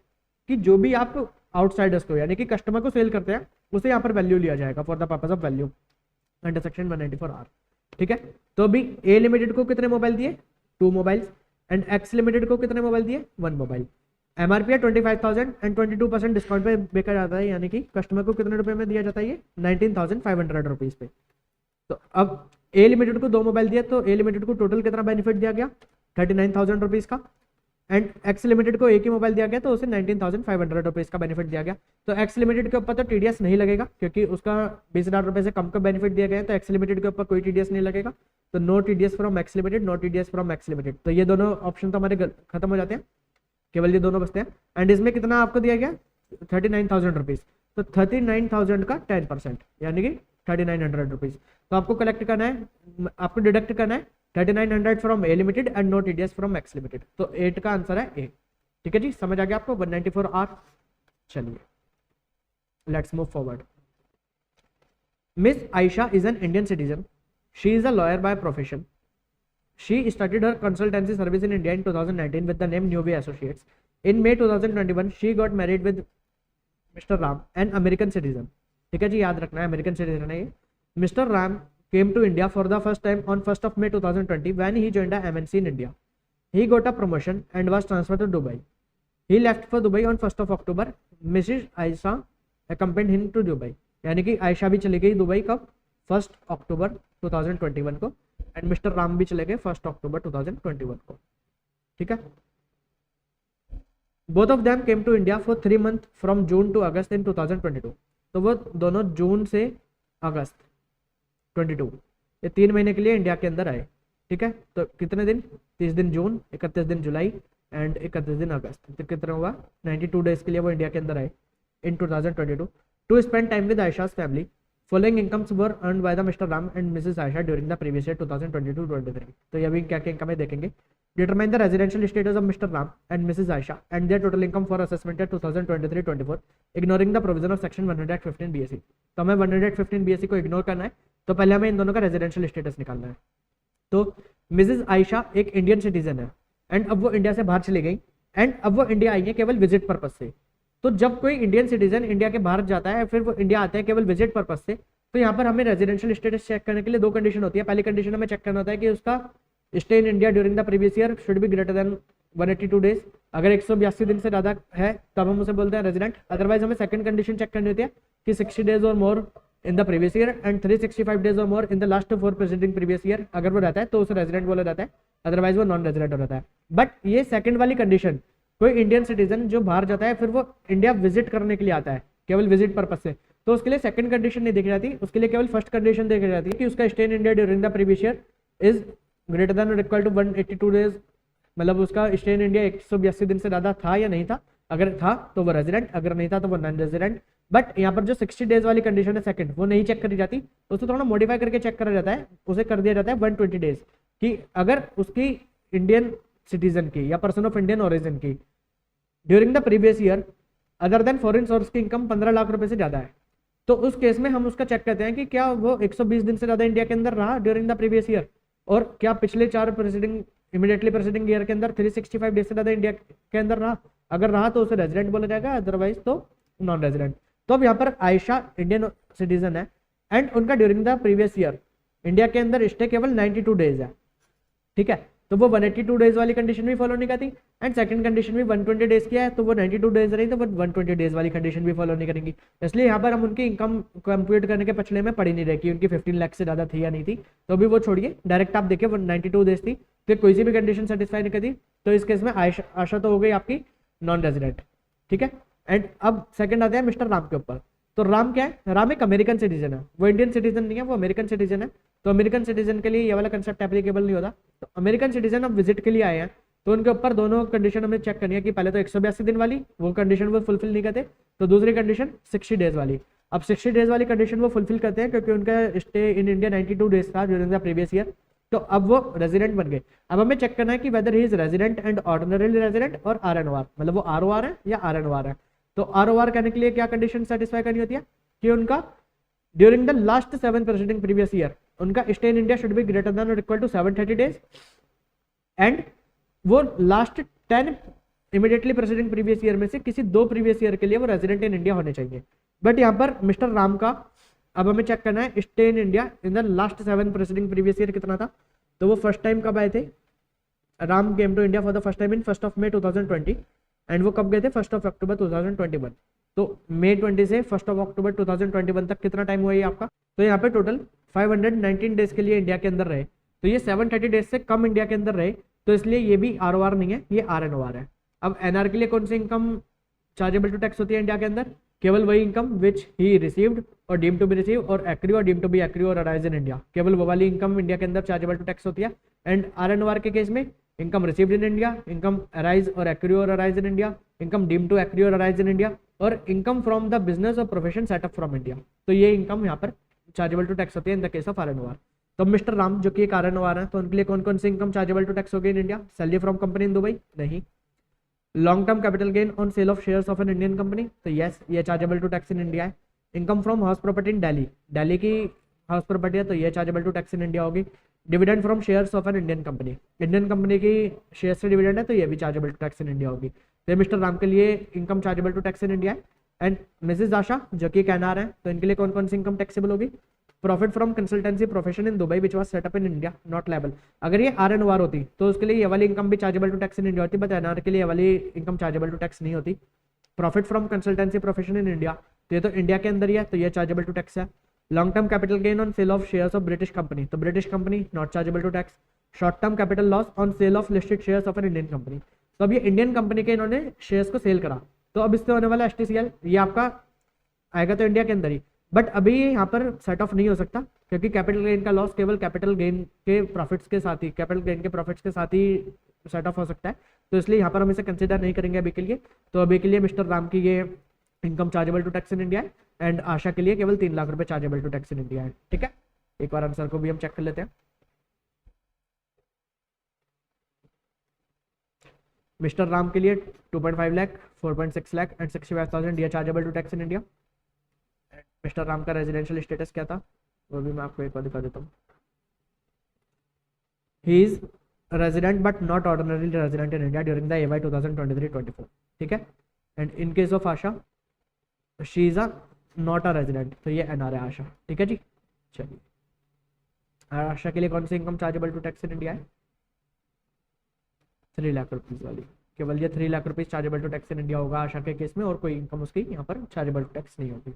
कि जो भी आप आउटसाइडर्स को यानी कि कस्टमर को सेल करते हैं उसे यहाँ पर वैल्यू लिया जाएगा for the purpose of value under section 194R। ठीक है, तो अभी ए लिमिटेड को कितने मोबाइल दिए, 2 मोबाइल्स, एंड एक्स लिमिटेड को कितने मोबाइल दिए, 1 मोबाइल। एमआरपी है 25,000 एंड 22% डिस्काउंट पे बेचा जाता है, यानी कि कस्टमर को कितने रुपए में दिया जाता है, ये 19,500 रुपीज पे। तो अब ए लिमिटेड को 2 मोबाइल दिया तो ए लिमिटेड को टोटल कितना बेनिफिट दिया गया, 39,000 रुपीज का, एंड एक्स लिमिटेड को एक ही मोबाइल दिया गया तो उसे 19,500 रुपीज का बेनिफिट दिया गया। तो एक्स लिमिटेड के ऊपर तो टीडीएस नहीं लगेगा क्योंकि उसका 20,000 रुपए से कम का बेनिफिट दिया गया है, तो एक्स लिमिटेड के ऊपर कोई टीडीएस नहीं लगेगा। तो no TDS from X limited, no TDS from X limited, तो ये दोनों ऑप्शन तो हमारे खत्म हो जाते हैं, केवल ये दोनों बचते हैं। एंड इसमें कितना आपको दिया गया, 39,000 रुपीज, तो 39,000 का 10% यानी कि 3,900 रुपीज। तो आपको कलेक्ट करना है, आपको डिडक्ट करना है 3,900 from A limited and no TDS from X limited, तो 8 का आंसर है ए। ठीक है जी, समझ आ गया आपको 194R। चलिए let's move forward. Miss Ayesha is an Indian citizen, she is a lawyer by profession, she started her consultancy service in India in 2019 with the name Newbie Associates. In May 2021 she got married with Mr. Ram, an American citizen. ठीक है जी, याद रखना है American citizen है ये। Mr. Ram came to India for the first time on 1st of May 2020 when he joined a MNC in India. He got a promotion and was transferred to Dubai. He left for Dubai on 1st of October. Mrs. Aisha accompanied him to Dubai. यानी कि आयशा भी चली गई Dubai कब, 1 अक्टूबर 2021 को, and mister Ram भी चले गए 1 अक्टूबर 2021 को। ठीक है, both of them came to India for 3 month from June to August in 2022। तो वो दोनों जून से अगस्त 22 ये 3 महीने के लिए इंडिया के अंदर आए। ठीक है, तो कितने दिन, 30 दिन जून, 31 दिन जुलाई एंड 31 दिन अगस्त, तो कितना हुआ 92 डेज के लिए वो इंडिया के अंदर आए in 2022 to spend time with Ayesha's family. Following incomes were earned by the Mr. Ram and Mrs. Aisha during the previous year 2022-23। तो ये भी क्या क्या इनकम है देखेंगे। Determine the residential status of Mr. Ram and Mrs. Aisha and their total income for assessment year 2023-24 ignoring the provision of section 115 BSc। तो हमें 115 BSc को इग्नोर करना है, तो पहले हमें इन दोनों का रेजिडेंशियल स्टेटस निकालना है। तो मिसेज आयशा एक इंडियन सिटीजन है एंड अब वो इंडिया से बाहर चली गई एंड अब वो इंडिया आई है केवल विजिट पर्पज से। तो जब कोई इंडियन सिटीजन इंडिया के बाहर जाता है फिर वो इंडिया आते हैं केवल विजिट पर्पज से, तो यहाँ पर हमें रेजिडेंशियल स्टेटस चेक करने के लिए 2 कंडीशन होती है। पहली कंडीशन हमें चेक करना होता है कि उसका stay in India during the previous year should be greater then 182 days. अगर 182 दिन से ज़्यादा है तब हम उसे बोलते हैं रेजिडेंट। अदरवाइज हमें सेकंड कंडीशन चेक करनी होती है कि 60 days or more in the previous year and 365 days or more in the last 4 preceding previous year. अगर वो रहता है तो उसे रेजिडेंट बोला जाता है, अदरवाइज वो नॉन रेजिडेंट हो जाता है। बट ये सेकंड वाली कंडीशन, कोई इंडियन सिटीजन जो बाहर जाता है फिर वो इंडिया विजिट करने के लिए आता है केवल विजिट पर्पज से, तो उसके लिए सेकंड कंडीशन नहीं देखी जाती, उसके लिए केवल फर्स्ट कंडीशन देखी जाती है कि उसका stay in India during the previous year is greater than or equal to 182 days, मतलब उसका स्टे इन इंडिया 182 दिन से ज़्यादा था या नहीं था। अगर था तो वो रेजिडेंट, अगर नहीं था तो वो नॉन रेजिडेंट। बट यहाँ पर जो 60 डेज वाली कंडीशन है सेकंड, वो नहीं चेक करी जाती, उसे थोड़ा मॉडिफाई करके चेक करा जाता है, उसे कर दिया जाता है 120 डेज कि अगर उसकी इंडियन सिटीजन की या पर्सन ऑफ इंडियन ओरिजिन की during the previous year other than foreign source की इनकम 15 लाख रुपए से ज़्यादा है, तो उस केस में हम उसका चेक करते हैं कि क्या वो 120 दिन से ज़्यादा इंडिया के अंदर रहा ड्यूरिंग द प्रीवियस ईयर, और क्या पिछले 4 प्रेसिडिंग इमीडिएटली प्रेसिडिंग ईयर के अंदर 365 डेज से ज़्यादा इंडिया के अंदर रहा। अगर रहा तो उसे रेजिडेंट बोला जाएगा, अदरवाइज तो नॉन रेजिडेंट। तो अब यहाँ पर आयशा इंडियन सिटीजन है एंड उनका during the previous year India के अंदर स्टे केवल 92 डेज है। ठीक है, तो वो 182 डेज वाली कंडीशन भी फॉलो नहीं करती, एंड सेकंड कंडीशन भी 120 डेज की है तो वो 92 डेज रही तो वो 120 डेज वाली कंडीशन भी फॉलो नहीं करेंगी। इसलिए यहाँ पर हम उनकी इनकम कंप्यूट करने के पछले में पड़ी नहीं रही कि उनकी 15 लाख से ज़्यादा थी या नहीं थी, तो अभी वो छोड़िए, डायरेक्ट आप देखिए 192 डेज थी, फिर कोई सी भी कंडीशन सेटिस्फाई नहीं करती, तो इस केस में आशा तो हो गई आपकी नॉन रेजिडेंट, ठीक है। एंड अब सेकंड आते हैं मिस्टर राम के ऊपर। तो राम क्या है, राम एक अमेरिकन सिटीजन है, वो इंडियन सिटीजन नहीं है, वो अमेरिकन सिटीजन है। तो अमेरिकन सिटीजन के लिए ये वाला कंसेप्ट एप्लीकेबल नहीं होता। तो अमेरिकन सिटीजन अब विजिट के लिए आए हैं, तो उनके ऊपर दोनों कंडीशन हमें चेक करनी है कि पहले तो 182 दिन वाली वो कंडीशन वो फुलफिल नहीं करते, तो दूसरी कंडीशन 60 डेज वाली। अब 60 डेज वाली कंडीशन वो फुलफिल करते हैं क्योंकि उनका स्टे इन इंडिया 92 डेज था ड्यूरिंग द प्रीवियस ईयर, तो अब वो रेजिडेंट बन गए। अब हमें चेक करना है कि weather he is resident and ordinary resident और RNOR, मतलब वो ROR है या RNOR है। तो ROR कहने के लिए क्या कंडीशन सेटिस्फाई करनी होती है कि उनका during the last 7 preceding previous year उनका stay in India should be greater than or equal to 730 days, and वो लास्ट 10 इमीडिएटली प्रेसिडेंट प्रीवियस ईयर में से किसी 2 प्रीवियस ईयर के लिए वो रेजिडेंट इन इंडिया होने चाहिए। बट यहाँ पर मिस्टर राम का अब हमें चेक करना है stay in India in the last 7 president previous year कितना था। तो वो फर्स्ट टाइम कब आए थे, Ram came to India for the first time in 1 May 2020, and वो कब गए थे 1 October 2021। तो May 20 से 1 October 2021 तक कितना टाइम हुआ ये आपका, तो यहाँ पे टोटल 519 डेज के लिए इंडिया के अंदर रहे, तो ये 730 डेज से कम इंडिया के अंदर रहे, तो इसलिए ये भी ROR नहीं है, ये RNOR है। अब NR के लिए कौन सी इनकम चार्जेबल टू टैक्स होती है इंडिया के अंदर, केवल वही इनकम विच ही रिसीव्ड और डीम टू बी रिसीव और एक्री और deem to be एक्री or arise in India, केवल वो वाली इनकम इंडिया के अंदर चार्जेबल टू टैक्स होती है। एंड RNOR के केस में income received in India, income arise or accrue or arise in India, income deem to accrue or arise in India, और income from the business or profession setup from India, तो ये income यहाँ पर chargeable to tax होती है in the case of RNOR। तो mister Ram जो कि एक RNOR है, तो उनके लिए कौन कौन सी इनकम चार्जेबल टू टैक्स होगी in India, salary from company in Dubai नहीं, long term capital gain on sale of shares of an Indian company, तो यस ये chargeable to tax in India है। Income from house property in Delhi, Delhi की house property है, तो ये chargeable to tax in India होगी। Dividend from shares of an Indian company, Indian company की share से डिविडेंड है, तो ये भी chargeable to tax in India होगी। तो मिस्टर राम के लिए income chargeable to tax in India है। एंड मिसेज आशा जो कि NR है, तो इनके लिए कौन कौन सी इनकम टैक्सेबल होगी, profit from consultancy profession in Dubai which was setup in India not liable. अगर ये RNOR होती तो उसके लिए ये वाली इनकम भी chargeable to tax in India होती, बट NR के लिए ये वाली इनकम चार्जेबल टू टैक्स नहीं होती। Profit from consultancy profession in India, तो ये तो इंडिया के अंदर ही है, तो ये चार्जेबल टू टैक्स है। Long term capital gain on sale of shares of British company, तो British company not chargeable to tax. Short term capital loss on sale of listed shares of an Indian company, तो अब ये Indian company के इन्होंने shares को cell करा, तो अब इससे होने वाला STCL ये आपका आएगा तो इंडिया के अंदर ही, बट अभी यहाँ पर सेट ऑफ नहीं हो सकता क्योंकि कैपिटल गेन का लॉस केवल कैपिटल गेन के प्रॉफिट्स के साथ ही, कैपिटल गेन के प्रॉफिट्स के साथ ही सेट ऑफ हो सकता है, तो इसलिए यहाँ पर हम इसे कंसिडर नहीं करेंगे अभी के लिए। तो अभी के लिए मिस्टर राम की ये income chargeable to tax in India है, एंड आशा के लिए केवल 3 लाख रुपए chargeable to tax in India है, ठीक है। एक बार आंसर को भी हम चेक कर लेते हैं। मिस्टर राम के लिए 2.5 लाख, 4.6 लाख एंड 65,000 ये chargeable to tax in India. Mister Ram का रेजिडेंशियल स्टेटस क्या था वो भी मैं आपको एक बार दिखा देता हूँ। He is resident but not ordinary resident in India during the AY 2023-24, ठीक है। And in case of Asha she is a not a resident, तो ये NR है आशा, ठीक है जी। चलिए आशा के लिए कौन सी income chargeable to tax in India है, 3 लाख रुपीज वाली, केवल ये 3 lakh rupees chargeable to tax in India होगा आशा के केस में, और कोई इनकम उसकी यहाँ पर चार्जेबल टू टैक्स नहीं होगी।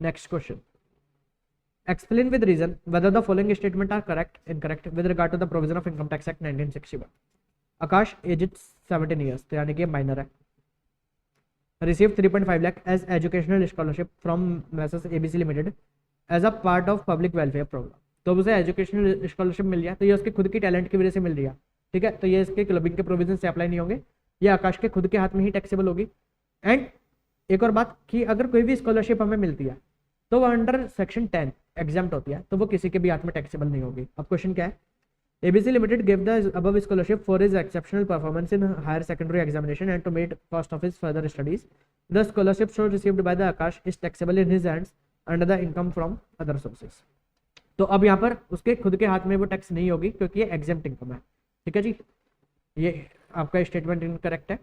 Next question, explain with reason whether the following statement are correct incorrect with regard to the provision of income tax act 1961। Akash age 17 years, तो यानी कि माइनर है, receive 3.5 lakh as educational scholarship from messrs ABC limited as a part of public welfare program, तो उसे educational scholarship मिल गया, तो ये उसके खुद की टैलेंट की वजह से मिल रही है, ठीक है। तो ये इसके क्लबिंग के प्रोविजन से अप्लाई नहीं होंगे, ये आकाश के खुद के हाथ में ही टैक्सेबल होगी। एंड एक और बात कि अगर कोई भी स्कॉलरशिप हमें मिलती है तो वो अंडर सेक्शन 10 एग्जाम्प्ट होती है, तो वो किसी के भी हाथ में टैक्सेबल नहीं होगी। अब क्वेश्चन क्या है, ABC limited give the above scholarship for his exceptional performance in higher secondary examination and to meet cost of his further studies, the scholarship so received by the Akash is taxable in his hands under the income from other sources. तो अब यहाँ पर उसके खुद के हाथ में वो टैक्स नहीं होगी क्योंकि ये एग्जाम्प्ट इनकम है, ठीक है जी। ये आपका स्टेटमेंट इनकरेक्ट है,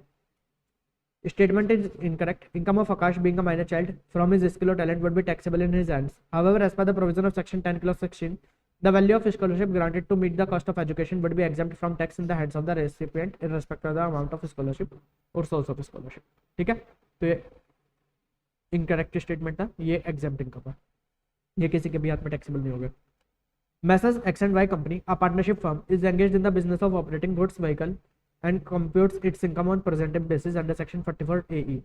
statement is incorrect, income of Akash being a minor child from his skill or talent would be taxable in his hands, however as per the provision of section 10 clause 16 The value of scholarship granted to meet the cost of education would be exempt from tax in the hands of the recipient irrespective of the amount of scholarship or source of scholarship. ठीक है, तो ये incorrect statement था, ये exempt income है, ये किसी के भी हाथ में टैक्सेबल नहीं होगा. Messrs X and Y Company, a partnership firm, is engaged in the business of operating goods vehicle and computes its income on presumptive basis under Section 44 AE.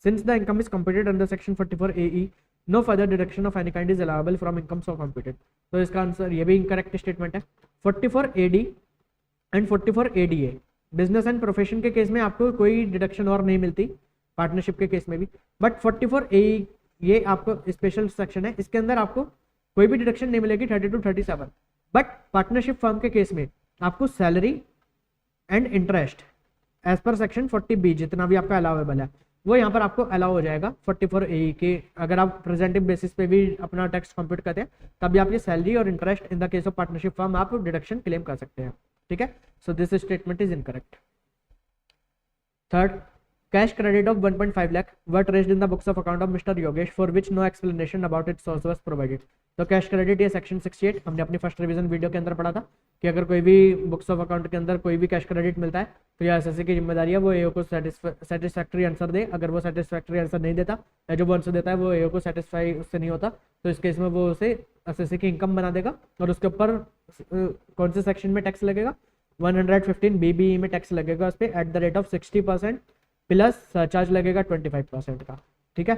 Since the income is computed under Section 44 AE, no further deduction of any kind is allowable from income so computed. तो इसका answer ये भी incorrect statement है. 44 AD and 44 ADA business and profession के case में आपको कोई deduction और नहीं मिलती, पार्टनरशिप के केस में भी. बट 44 AE ये आपको स्पेशल सेक्शन है, इसके अंदर आपको कोई भी डिडक्शन नहीं मिलेगी 30 to 37. बट पार्टनरशिप फर्म के केस में आपको salary and interest as per section 40B जितना भी आपका अलाउेबल है वो यहाँ पर आपको अलाउ हो जाएगा 44 AE के. अगर आप प्रेजेंटिव बेसिस पे भी अपना टैक्स कंप्यूट करते हैं तभी आप ये सैलरी और interest in the case of partnership firm आप डिडक्शन क्लेम कर सकते हैं. ठीक है, so this statement is incorrect. Third, cash credit of 1.5 lakh were raised in the books of account of Mr. Yogesh for which no explanation about its source was provided. तो cash credit ये section 68 हमने अपनी first revision video के अंदर पढ़ा था कि अगर कोई भी बुक्स ऑफ अकाउंट के अंदर कोई भी कैश क्रेडिट मिलता है तो यह एसएससी की जिम्मेदारी है वो एओ को सेटिस्फैक्ट्री आंसर दे. अगर वो सेटिस्फैक्ट्री आंसर नहीं देता या जो वो आंसर देता है वो एओ को सेटिस्फाई उससे नहीं होता तो इस केस में वो उसे एसएससी की इनकम बना देगा और उसके ऊपर कौन से सेक्शन में टैक्स लगेगा, 115 BBE में टैक्स लगेगा उस पर at the rate of 60% plus surcharge लगेगा 25% का. ठीक है,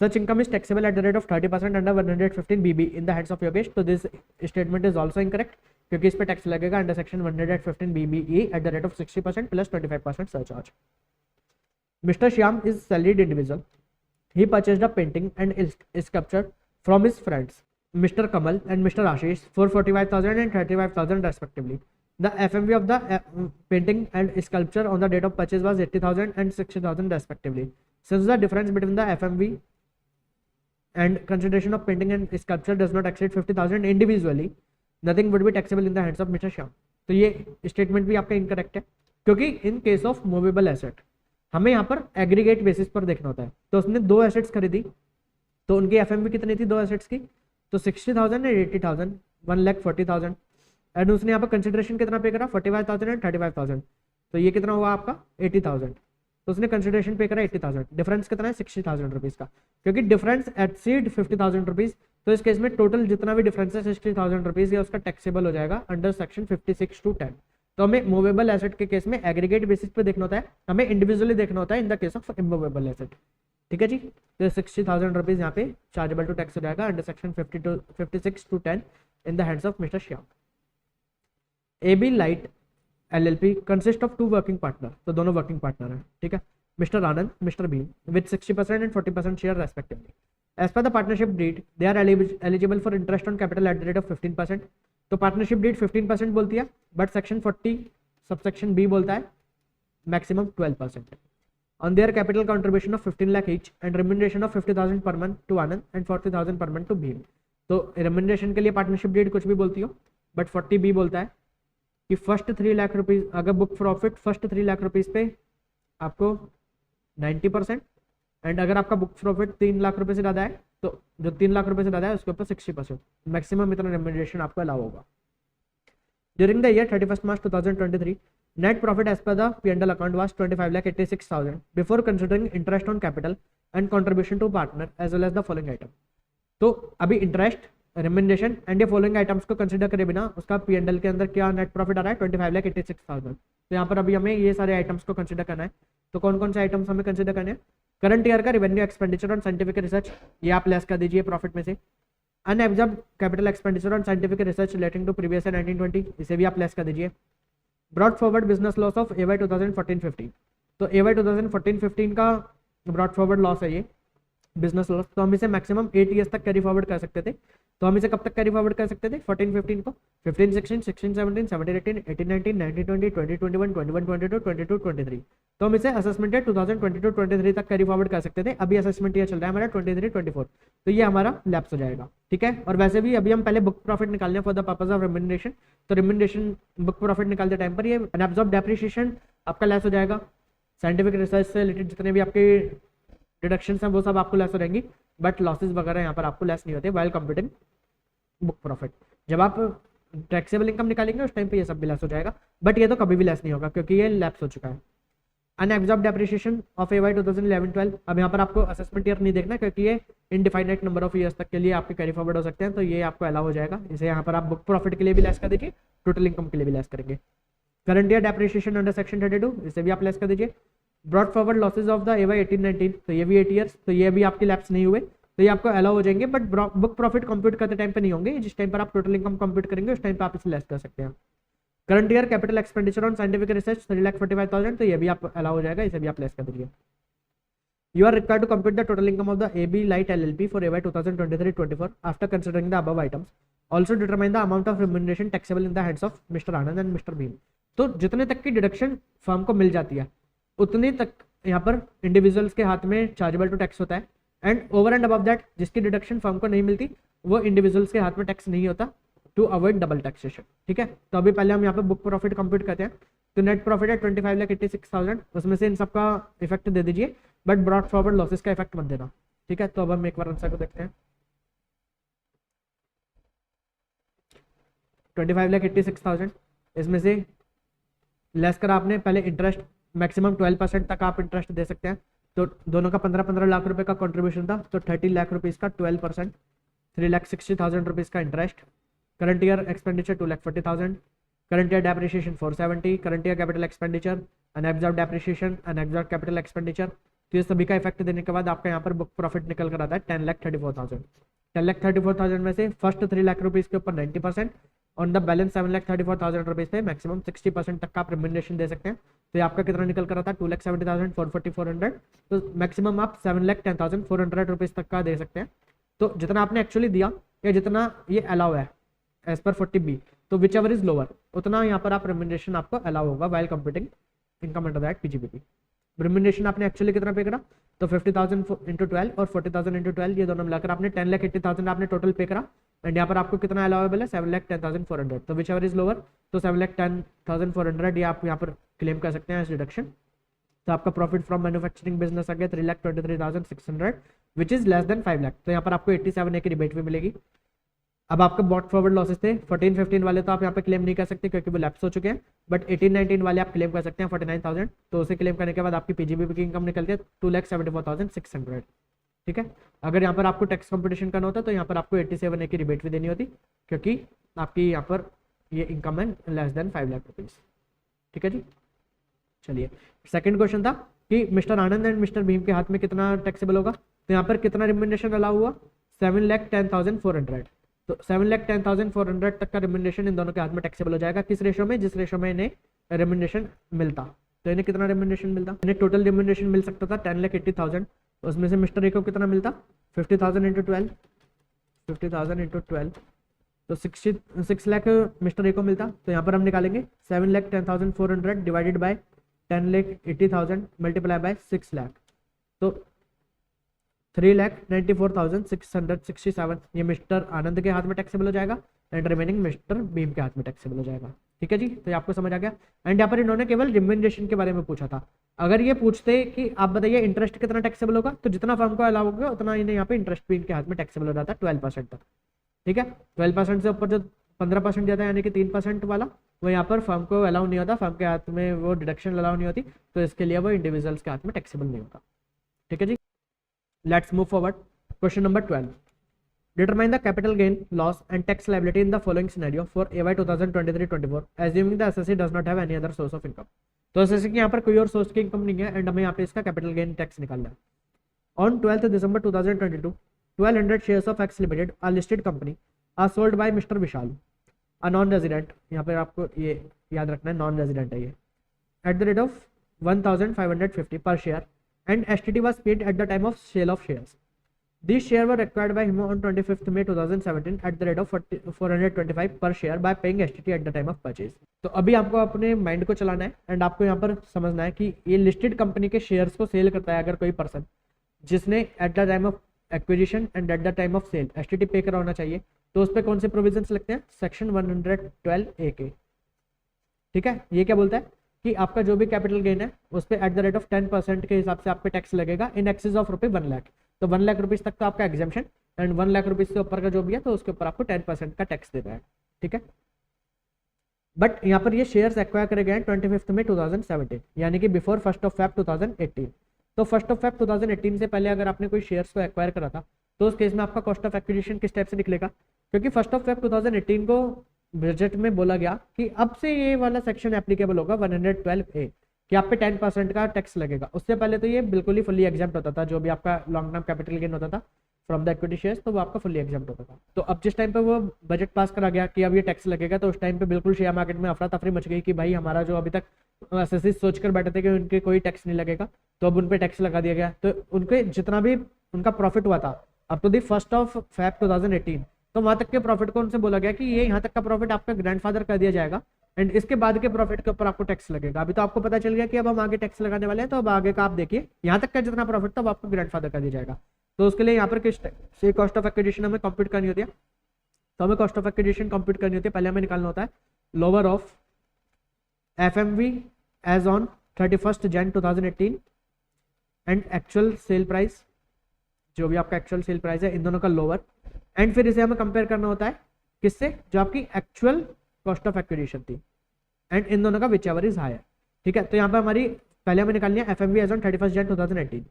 such income is taxable at the rate of 30% under 115 BB in the hands of Yogesh. तो this statement is also incorrect क्योंकि इस पर टैक्स लगेगा under section 115 BBE at the rate of 60% plus 25% surcharge. Mister Shyam is salaried individual. He purchased a painting and sculpture from his friends mister Kamal and mister Ashish for 45,000 and 35,000 respectively. The FMV of the painting and sculpture on the date of purchase was 80,000 and 60,000 respectively. Since the difference between the FMV and consideration of painting and sculpture does not exceed 50,000 individually, nothing would be taxable in the hands of Mr. Shyam. तो ये statement भी आपका incorrect है क्योंकि इन case of movable asset हमें यहाँ पर aggregate basis पर देखना होता है. तो उसने दो एसेट्स खरीदी तो उनकी FMV कितनी थी दो एसेट्स की, तो 60,000 एंड 80,000, 1,40,000. एंड उसने यहाँ पर कंसिडरेशन कितना पे करा 45,000 एंड 35,000, तो ये कितना हुआ आपका 80,000. तो उसने कंसिडरेशन पे करा 80,000, डिफरेंस कितना है 60,000 रुपीज़ का. क्योंकि डिफरेंस एक्सीड 50,000 रुपीज़ तो इस केस में टोटल जितना भी डिफरेंस है 60,000 रुपीज़ ये उसका टैक्सेबल हो जाएगा अंडर सेक्शन 56 to 10. तो हमें मूवेबल एसेट के केस में एग्रीगेट बेसिस पे देखना होता है, हमें इंडिविजुअली देखना होता है in the case of immovable asset. ठीक है जी, तो 60,000 रुपीज़ यहाँ पे चार्जेबल टू टैक्स हो जाएगा under section 56 to 10 in the hands of mister Shyam. AB Light LLP consist of 2 working partner. तो दोनों वर्किंग पार्टनर हैं. ठीक है, mister Anand mister Bhim with 60% and 40% share respectively. As per the partnership deed they are eligible for interest on capital at the rate of 15%. तो partnership deed 15% बोलती है but section 40 subsection B बोलता है maximum 12% on their capital contribution of 15 lakh each and remuneration of 50,000 per month to Anand and 40,000 per month to Bhim. तो remuneration के लिए partnership deed कुछ भी बोलती हो बट 40B बोलता है कि फर्स्ट 3 लाख रुपीज़ अगर book profit first 3 lakh rupees पे आपको 90% एंड अगर आपका बुक प्रॉफिट 3 लाख रुपए से ज़्यादा है तो जो 3 लाख रुपए से ज़्यादा है उसके ऊपर 60% मैक्सिमम इतना रेम्यूनरेशन आपको अलाउ होगा. During the year 31 March 2023 net profit as per the P&L account was 25,86,000 before considering interest on capital and contribution to partner as well as the following item. तो अभी इंटरेस्ट रेम्यूनरेशन एंड ये following items को consider करे बिना उसका P&L के अंदर क्या नेट प्रॉफिट आ रहा है 25,86,000. तो यहाँ पर अभी हमें ये सारे आइटम्स को कंसीडर करना है. तो कौन कौन से आइटम्स हमें कंसीडर करने हैं, करंट ईयर का revenue expenditure on scientific research ये आप लेस कर दीजिए प्रॉफिट में से. Unabsorbed capital expenditure on scientific research relating to previous year 1920 इसे भी आप लेस कर दीजिए. Brought forward business loss of AY 2014-15 तो AY 2014-15 का ब्रॉड फॉरवर्ड लॉस है ये बिजनेस लॉस. तो हम इसे मैक्सिमम 8 ईयर्स तक कैरी फॉरवर्ड कर सकते थे. तो हम इसे कब तक कैरी फॉरवर्ड कर सकते थे 14-15 को 15-16, 16-17, 17-18, 18-19, 19-20, 20-21, 21-22, 22-23. तो हम इसे असेसमेंट ईयर 2022-23 तक कैरी फॉरवर्ड कर सकते थे. अभी असेसमेंट ईयर चल रहा है हमारा 23-24 तो ये हमारा लैप्स हो जाएगा. ठीक है, और वैसे भी अभी हम पहले बुक प्रॉफिट निकालने for the purpose of remuneration. तो रेम्यूनरेशन बुक प्रॉफिट निकालते टाइम पर ये अनअब्जॉर्ब्ड डेप्रिसिएशन आपका लेस हो जाएगा. साइंटिफिक रिसर्च से रिलेटेड जितने भी आपके डिडक्शंस हैं वो सब आपको लेस हो रहेंगी बट लॉसेस वगैरह यहाँ पर आपको लेस नहीं होते वाइल कंप्यूटिंग बुक प्रॉफिट. जब आप टैक्सेबल इनकम निकालेंगे उस टाइम पे ये सब भी लेस हो जाएगा, बट ये तो कभी भी लेस नहीं होगा क्योंकि ये लैप्स हो चुका है। अनएब्जॉर्ब डेप्रिसिएशन ऑफ AY 2011-12, अब यहाँ पर आपको असेसमेंट ईयर नहीं देखना क्योंकि ये इनडिफाइनाइट नंबर ऑफ ईयर्स तक के लिए आपके कैरी फॉरवर्ड हो सकते हैं, तो ये आपको अलाउ हो जाएगा। इसे यहाँ पर आप बुक प्रॉफिट के लिए भी लेस कर दीजिए, टोटल इनकम के लिए भी लेस करेंगे। Current year depreciation under section 32, इसे भी आप लेस कर दीजिए। Brought forward losses of the AY 18-19, तो ये भी 8 ईयर्स, तो ये भी आपके लैप्स नहीं हुए, तो ये आपको अलाउ हो जाएंगे, बट बुक प्रॉफिट कंप्यूट करते टाइम पे नहीं होंगे, जिस टाइम पर आप टोटल इनकम कंप्यूट करेंगे उस टाइम पे आप इसे लेस कर सकते हैं। Current year capital expenditure on scientific research 3,45,000, तो ये भी आप अलाउ हो जाएगा, इसे भी आप लेस कर दीजिए। You are required to compute the total income of the AB Light LLP for AY 2023-24 after considering the above items, also determine the amount of remuneration taxable in the hands of mister Anand and mister Bhim. तो जितने तक की deduction firm को मिल जाती है उतने तक यहाँ पर इंडिविजुअल्स के हाथ में चार्जेबल टू टैक्स होता है, and over and above that जिसकी डिडक्शन फर्म को नहीं मिलती वो इंडिविजुअल्स के हाथ में टैक्स नहीं होता, टू अवॉइड डबल टैक्सेशन। ठीक है, तो अभी पहले हम यहाँ पे बुक प्रॉफिट कंप्यूट करते हैं, तो नेट प्रॉफिट है 25,86,000, उसमें से इन सबका इफेक्ट दे दीजिए, बट ब्रॉड फॉरवर्ड लॉसेस का इफेक्ट मत देना। ठीक है, तो अब हम एक बार आंसर को देखते हैं। 25,86,000, इसमें से लेस करा आपने पहले इंटरेस्ट, मैक्सिमम 12% तक आप इंटरेस्ट दे सकते हैं, तो दोनों का 15-15 लाख रुपए का कंट्रीब्यूशन था, तो 30 लाख रुपीज़ का 12%, 3,60,000 रुपीज़ का interest. Current year expenditure 2,40,000, current year depreciation 470, current year capital expenditure, unabsorbed depreciation, unabsorbed capital expenditure, तो ये सभी का इफेक्ट देने के बाद आपका यहाँ पर बुक प्रॉफिट निकल कर आता है 10,34,000। 10,34,000 में से फर्स्ट 3 लाख रुपीज़ के ऊपर 90%, ऑन द बैलेंस 7,34,000 रुपीज़ पे मैक्सिमम 60% तक का आप रिम्यूनरेशन दे सकते हैं, तो ये आपका कितना निकल कर आता है 2,70,440, तो मैक्सिमम आप 7,10,400 रुपीज़ तक का दे सकते हैं। तो जितना आपने एक्चुअली दिया या जितना ये अलाउ है एज पर 40B, तो विच एवर इज लोअर उतना यहाँ पर आप रिम्यूनरेशन आपको अलाउ होगा while computing income under that PGBP। Remuneration आपने एक्चुअली कितना पे करा, तो 50,000 इंटू 12 और 40,000 इंटू 12, ये दोनों मिलाकर आपने 10,80,000 आपने टोटल पे करा, एंड यहाँ पर आपको कितना अलाउेबल है 7,10,400, तो विच एवर इज लोअर, तो 7,10,400 ये आप यहाँ पर क्लेम कर सकते हैं एज डिडक्शन। तो आपका प्रॉफिट फ्रॉम मैन्युफैक्चरिंग बिजनेस आ गया 3,23,600 which is less than 5 lakh, तो यहाँ पर आपको 87A की रिबेट भी मिलेगी। अब आपका बॉट फॉरवर्ड लॉसेस थे 14-15 वाले, तो आप यहाँ पे क्लेम नहीं कर सकते क्योंकि वो लैप्स हो चुके हैं, बट 18-19 वाले आप क्लेम कर सकते हैं 49,000, तो उसे क्लेम करने के बाद आपकी PGBP की इनकम निकलती है 2,74,600। ठीक है, अगर यहाँ पर आपको टैक्स कंपटीशन करना होता तो यहाँ पर आपको 87A की रिबेट भी देनी होती क्योंकि आपकी यहाँ पर ये इनकम है लेस देन 5 लाख रुपीज़। ठीक है जी, चलिए सेकंड क्वेश्चन था कि mister Anand and mister Bhim के हाथ में कितना टैक्सेबल होगा, तो यहाँ पर कितना रिम्यूनरेशन अलाउ हुआ 7,10,400, तो 7,10,400 तक का रिम्यूनरेशन इन दोनों के हाथ में टैक्सेबल हो जाएगा। किस रेशो में, जिस रेशो में इन्हें रिम्यूनरेशन मिलता, तो इन्हें कितना रिम्यूनरेशन मिलता, इन्हें टोटल रिम्यूनरेशन मिल सकता था 10,80,000, उसमें से मिस्टर ए को कितना मिलता 50,000 इंटू 12, 50,000 इंटू 12, तो 6 लाख मिस्टर ए को मिलता, तो यहाँ पर हम निकालेंगे 7,10,400 divided by 10,80,000 multiply by 6 lakh, तो 3,94,667 ये मिस्टर आनंद के हाथ में टैक्सेबल हो जाएगा, एंड रिमेनिंग मिस्टर भीम के हाथ में टैक्सेबल हो जाएगा। ठीक है जी, तो ये आपको समझ आ गया। एंड यहाँ पर इन्होंने केवल रिम्यूनरेशन के बारे में पूछा था, अगर ये पूछते कि आप बताइए इंटरेस्ट कितना टैक्सेबल होगा, तो जितना फर्म को अलाउ होगा उतना इन्हें यहाँ पे इंटरेस्ट भी इनके हाथ में टैक्सेबल हो जाता है 12% तक। ठीक है, 12% से ऊपर जो 15% जाता है यानी कि 3% वाला, वो यहाँ पर फर्म को अलाउ नहीं होता, फर्म के हाथ में वो डिडक्शन अलाउ नहीं होती, तो इसके लिए वो इंडिविजुअल्स के हाथ में टैक्सेबल नहीं होता। ठीक है जी, let's move forward. Question number 12, determine the capital gain loss and tax liability in the following scenario for AY 2023-24 assuming the SSC does not have any other source of income. तो SSC की यहाँ पर कोई और source की income नहीं है, and हमें यहाँ पे इसका कैपिटल गेन टैक्स निकालना है। On 12th December 2022 1200 shares of X Limited, a listed company, are sold by Mr. Vishal, a non-resident, यहाँ पर आपको ये याद रखना है नॉन रेजिडेंट है ये, at the rate of 1,550 per share, and STT was paid at the time of sale of shares. These shares were acquired by him on 25th May 2017 at the rate of 425 per share by paying STT at the time of purchase. तो अभी आपको अपने mind को चलाना है, and आपको यहाँ पर समझना है कि ये लिस्टेड कंपनी के शेयर्स को सेल करता है अगर कोई पर्सन, जिसने at the time of acquisition and at the time of sale STT pay करा होना चाहिए, तो उस पर कौन से प्रोविजंस लगते हैं, सेक्शन 112A के। ठीक है, ये क्या बोलता है कि आपका जो भी कैपिटल गेन है उस पर एट द रेट ऑफ 10% के हिसाब से आप पे टैक्स लगेगा इन एक्सेस ऑफ रुपये 1 लाख, तो 1 लाख रुपीज़ तक तो आपका एग्जाम्पशन, एंड 1 लाख रुपीज़ से ऊपर का जो भी है तो उसके ऊपर आपको 10% का टैक्स देना है। ठीक है, बट यहाँ पर ये शेयर्स एक्वायर करे गए हैं 25 मई 2017 यानी कि बिफोर 1 Feb 2018। तो 1 Feb 2018 से पहले अगर आपने कोई शेयर्स को एक्वायर करा था तो उस केस में आपका कॉस्ट ऑफ एक्विजिशन किस टाइप से निकलेगा, क्योंकि 1 Feb 2018 को बजट में बोला गया कि अब से ये वाला सेक्शन एप्लीकेबल होगा 112A कि आप पे 10% का टैक्स लगेगा। उससे पहले तो ये बिल्कुल ही फुली एग्जाम्प्ट होता था, जो भी आपका लॉन्ग टर्म कैपिटल गेन होता था फ्रॉम द इक्विटी शेयर्स, तो वो आपका फुली एग्जाम्प्ट होता था। तो अब जिस टाइम पे वो बजट पास करा गया कि अब ये टैक्स लगेगा, तो उस टाइम पे बिल्कुल शेयर मार्केट में अफरा तफरी मच गई कि भाई हमारा जो अभी तक एसएससी सोच कर बैठे थे कि उनके कोई टैक्स नहीं लगेगा, तो अब उन पे टैक्स लगा दिया गया। तो उनके जितना भी उनका प्रॉफिट हुआ था अप टू द 1 Feb 2018, तो वहां तक के प्रॉफिट को उनसे बोला गया कि ये यहाँ तक का प्रॉफिट आपका ग्रैंडफादर कर दिया जाएगा एंड इसके बाद के प्रॉफिट के ऊपर आपको टैक्स लगेगा। अभी तो आपको पता चल गया कि अब हम आगे टैक्स लगाने वाले हैं, तो अब आगे का आप देखिए यहाँ तक का जितना प्रॉफिट था वो आपको ग्रैंडफादर कर दिया जाएगा। तो उसके लिए यहाँ पर किस से कॉस्ट ऑफ एक्विजिशन हमें कंप्यूट करनी होती है, तो हमें कॉस्ट ऑफ एक्विजिशन कंप्यूट करनी होती है। पहले हमें निकालना होता है lower of FMV as on 31 Jan 2018 and actual sale price, जो भी आपका एक्चुअल सेल प्राइस है, इन दोनों का लोअर, एंड फिर इसे हमें कंपेयर करना होता है किससे, जो आपकी एक्चुअल कॉस्ट ऑफ एक्विजिशन थी, एंड इन दोनों का विच एवर इज हायर। ठीक है, तो यहाँ पर हमारी पहले हमें निकालनी है एफएमवी एज ऑन 31 Jan 2018।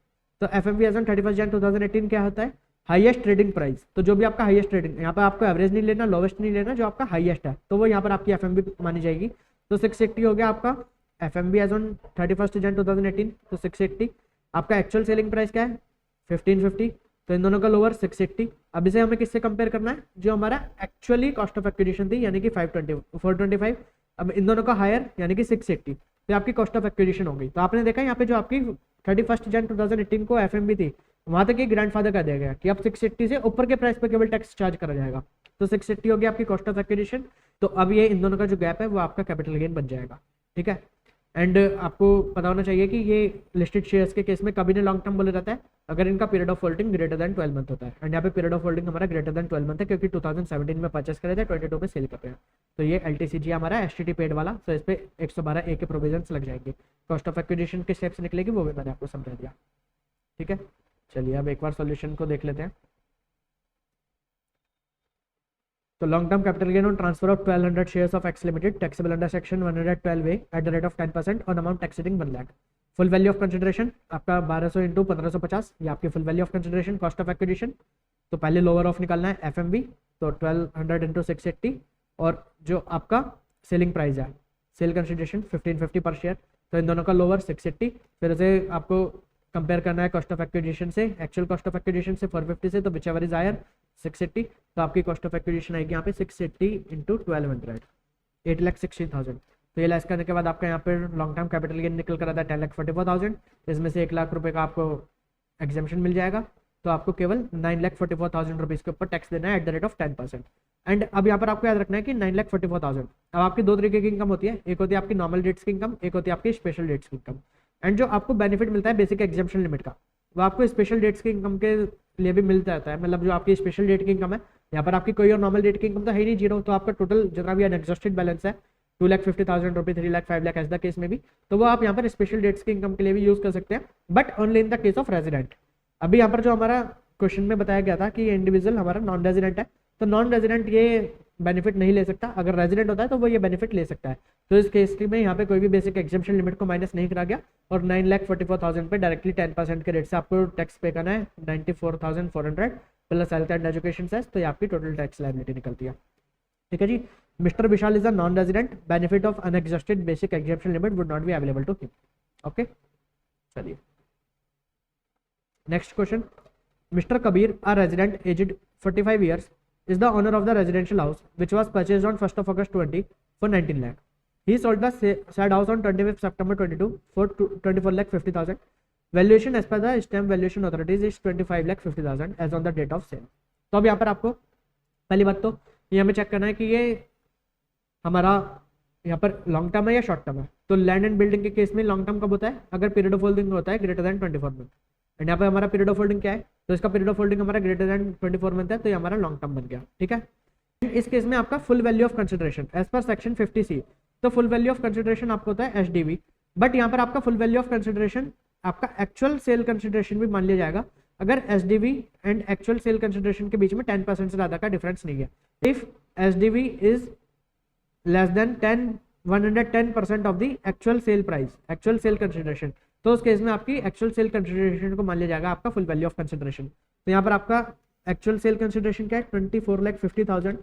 तो एफएमवी एज ऑन 31 Jan 2018 क्या होता है, हाईएस्ट ट्रेडिंग प्राइस। तो जो भी आपका हाईएस्ट ट्रेडिंग, यहाँ पर आपको एवरेज नहीं लेना, लोवेस्ट नहीं लेना, जो आपका हाईएस्ट है तो वो यहाँ पर आपकी एफएमवी मानी जाएगी। तो 680 हो गया आपका एफएमवी एज ऑन 31 Jan 2018। तो 680 आपका एक्चुअल सेलिंग प्राइस क्या है 1550, तो इन दोनों का लोअर 680। अब इसे हमें किससे कंपेयर करना है, जो हमारा एक्चुअली कॉस्ट ऑफ एक्विजिशन थी यानी कि 425। अब इन दोनों का हायर यानी कि 680, तो आपकी कॉस्ट ऑफ एक्विजिशन हो गई। तो आपने देखा यहाँ पे जो आपकी 31 Jan 2018 को एफएमवी थी वहां तक ये ग्रैंडफादर कर दिया गया कि अब 680 से ऊपर के प्राइस पर केवल टैक्स चार्ज करा जाएगा। तो 680 हो गया आपकी कॉस्ट ऑफ एक्विजिशन। तो अब ये इन दोनों का जो गैप है वो आपका कैपिटल गेन बन जाएगा। ठीक है, एंड आपको पता होना चाहिए कि ये लिस्टेड शेयर्स के केस में कभी नहीं लॉन्ग टर्म बोला जाता है अगर इनका period of holding greater than 12 month होता है। एंड यहाँ पे पीरियड ऑफ होल्डिंग हमारा ग्रेटर देन 12 मंथ है, क्योंकि 2017 में परचेस करे थे, 22 में सेल कर रहे हैं। तो ये एलटीसीजी हमारा एसटीटी पेड वाला, तो इस पे 112A के प्रोविजंस लग जाएंगे। कॉस्ट ऑफ एक्विजिशन के स्टेप्स निकलेगी वो भी मैंने आपको समझा दिया। ठीक है, चलिए अब एक बार सॉल्यूशन को देख लेते हैं। तो long term capital gain on transfer of 1200 shares of X limited taxable under section 112A at the rate of 10% on amount exceeding 1 lakh. Full value of consideration आपका 1200 इंटू 1550, ये आपकी full value of consideration. Cost of acquisition तो पहले lower of निकालना है FMV, तो 1200 into 680, और जो आपका सेलिंग प्राइस है सेल कंसिडरेशन 1550 पर शेयर, तो इन दोनों का लोअर 680। फिर उसे आपको कंपेयर करना है कॉस्ट ऑफ एक्विजिशन से, एक्चुअल कॉस्ट ऑफ एक्विजिशन से 450 से, तो विच एवर इज हायर 680। तो आपकी कॉस्ट ऑफ एक्विजिशन आएगी यहाँ पे 680 इंटू 1200 8,60,000। तो ये लेस करने के बाद आपका यहाँ पे लॉन्ग टर्म कैपिटल गेन निकल कर आता है 10,44,000। इसमें से 1 लाख रुपए का आपको एग्जाम्पशन मिल जाएगा, तो आपको केवल 9,44,000 रुपीज़ के ऊपर टैक्स देना है eight the rate of 10%। And अब यहाँ पर आपको याद रखना है कि 9,44,000 अब आपकी दो तरीके की इनकम होती है, एक होती है आपकी नॉर्मल रेट्स की इनकम, एक होती है आपकी स्पेशल रेट्स की इनकम। एंड जो आपको बेनिफिट मिलता है बेसिक एग्जाम्पशन लिमिट का, वो आपको स्पेशल डेट्स की इनकम के लिए भी मिलता रहता है। मतलब जो आपकी स्पेशल डेट की इनकम है, यहाँ पर आपकी कोई और नॉर्मल डेट की इनकम तो है ही नहीं, जीरो। तो आपका टोटल जितना भी अनएग्जॉस्टेड बैलेंस है 2,50,000 रुपये, 3 lakh, 5 lakh as the case में भी, तो वो आप यहाँ पर स्पेशल डेट्स की इनकम के लिए भी यूज कर सकते हैं, but only in the case of resident. अभी यहाँ पर जो हमारा क्वेश्चन में बताया गया था कि इंडिविजुअल हमारा नॉन रेजिडेंट है, तो नॉन रेजिडेंट ये बेनिफिट नहीं ले सकता, अगर रेजिडेंट होता है तो वो ये बेनिफिट ले सकता है। तो इस केस में यहाँ पे कोई भी बेसिक एग्जाम्पशन लिमिट को माइनस नहीं करा गया, और 9,44,000 पे डायरेक्टली 10% के रेट से आपको टैक्स पे करना है 94,400 plus health and education cess, तो ये आपकी टोटल टैक्स लायबिलिटी निकलती है। ठीक है जी, mister Vishal is a non resident, benefit of unexhausted basic exemption limit would not be available to him. Okay, चलिए next question. Mr. Kabir, a resident aged 45 years, is the owner of the residential house which was purchased on 1st of August 20 for 19 lakh. He sold the said house on 25th September 22 for 24 lakh 50,000. Valuation as per the stamp valuation authorities is 25 lakh 50,000 as on the date of sale. तो अब यहाँ पर आपको पहली बात तो ये हमें चेक करना है कि ये हमारा यहाँ पर लॉन्ग टर्म है या शॉर्ट टर्म है। तो लैंड एंड बिल्डिंग के केस में लॉन्ग टर्म कब होता है, अगर पीरियड ऑफ होल्डिंग होता है ग्रेटर देन 24 मंथ। एंड यहाँ पे हमारा पीरियड ऑफ होल्डिंग क्या है, तो इसका पीरियड ऑफ होल्डिंग हमारा ग्रेटर देन 24 मंथ है, तो ये हमारा लॉन्ग टर्म बन गया। ठीक है, इस केस में आपका full value of consideration as per section 50C, तो फुल वैल्यू ऑफ कंसिडरेशन आपको होता है SDV, बट यहाँ पर आपका फुल वैल्यू ऑफ कंसिडरेशन आपका एक्चुअल सेल कंसिडरेशन भी मान लिया जाएगा अगर SDV and actual sale consideration के बीच में 10% से ज्यादा का डिफरेंस नहीं है। If SDV is less then 110% of the actual sale price, actual sale consideration, तो उस केस में आपकी एक्चुअल सेल कंसिडरेशन को मान लिया जाएगा आपका फुल वैल्यू ऑफ कंसिडरेशन। तो यहाँ पर आपका एक्चुअल सेल कंसिडरेशन क्या है 24,50,000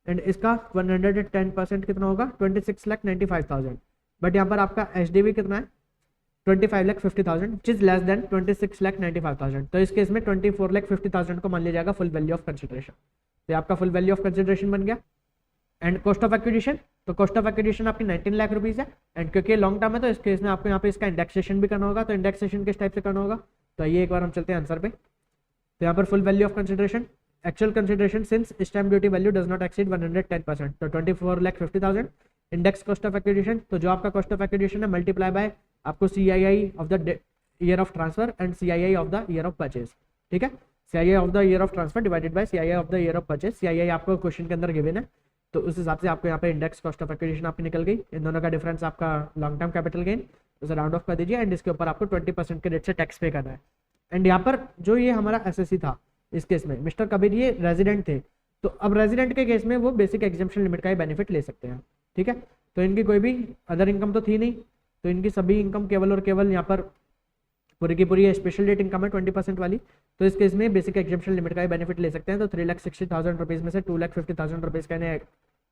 एंड इसका 110% कितना होगा 26,95,000। बट यहाँ पर आपका एचडीवी कितना है 25,50,000 विच इज लेस देन 26,95,000। तो इस केस में 24,50,000 को मान लिया जाएगा फुल वैल्यू ऑफ कंसिडरेशन। तो आपका फुल वैल्यू ऑफ कंसिडरेशन बन गया। एंड कॉस्ट ऑफ एक्विजिशन, तो कॉस्ट ऑफ एक्विजिशन आपकी 19 लाख रुपीज है एंड क्योंकि लॉन्ग टर्म है तो इस केस में आपको यहाँ पे इसका इंडेक्सेशन भी करना होगा। तो इंडेक्सेशन किस टाइप से करना होगा, तो ये एक बार हम चलते हैं आंसर पे। तो यहाँ पर full value of consideration, actual consideration since stamp duty value does not exceed 110%, तो 24,50,000 इंडेक्स कॉस्ट ऑफ एक्विजिशन, तो जो आपका कॉस्ट ऑफ एक्विजिशन है मल्टीप्लाई बाय आपको CII of the year of transfer and CII of the year of purchase. ठीक है, CII of the year of transfer divided by CII of the year of purchase. CII आपको question के अंदर given है, तो उस हिसाब से आपको यहाँ पे इंडेक्स कॉस्ट ऑफ एक्विजिशन आपकी निकल गई। इन दोनों का डिफरेंस आपका लॉन्ग टर्म कैपिटल गेन, उसे राउंड ऑफ कर दीजिए एंड इसके ऊपर आपको 20% के रेट से टैक्स पे करना है। एंड यहाँ पर जो ये हमारा SSC था, इस केस में मिस्टर कबीर ये रेजिडेंट थे, तो अब रेजिडेंट के केस में वो बेसिक एग्जेम्पशन लिमिट का ही बेनिफिट ले सकते हैं। ठीक है, तो इनकी कोई भी अदर इनकम तो थी नहीं, तो इनकी सभी इनकम केवल और केवल यहाँ पर पूरी की पूरी स्पेशल रेट इनकम है 20% वाली, तो इस केस में बेसिक एग्जेम्पशन लिमिट का ही बेनिफिट ले सकते हैं। तो 3,60,000 रुपीज़ में से 2,50,000 रुपीज़ का इन्हें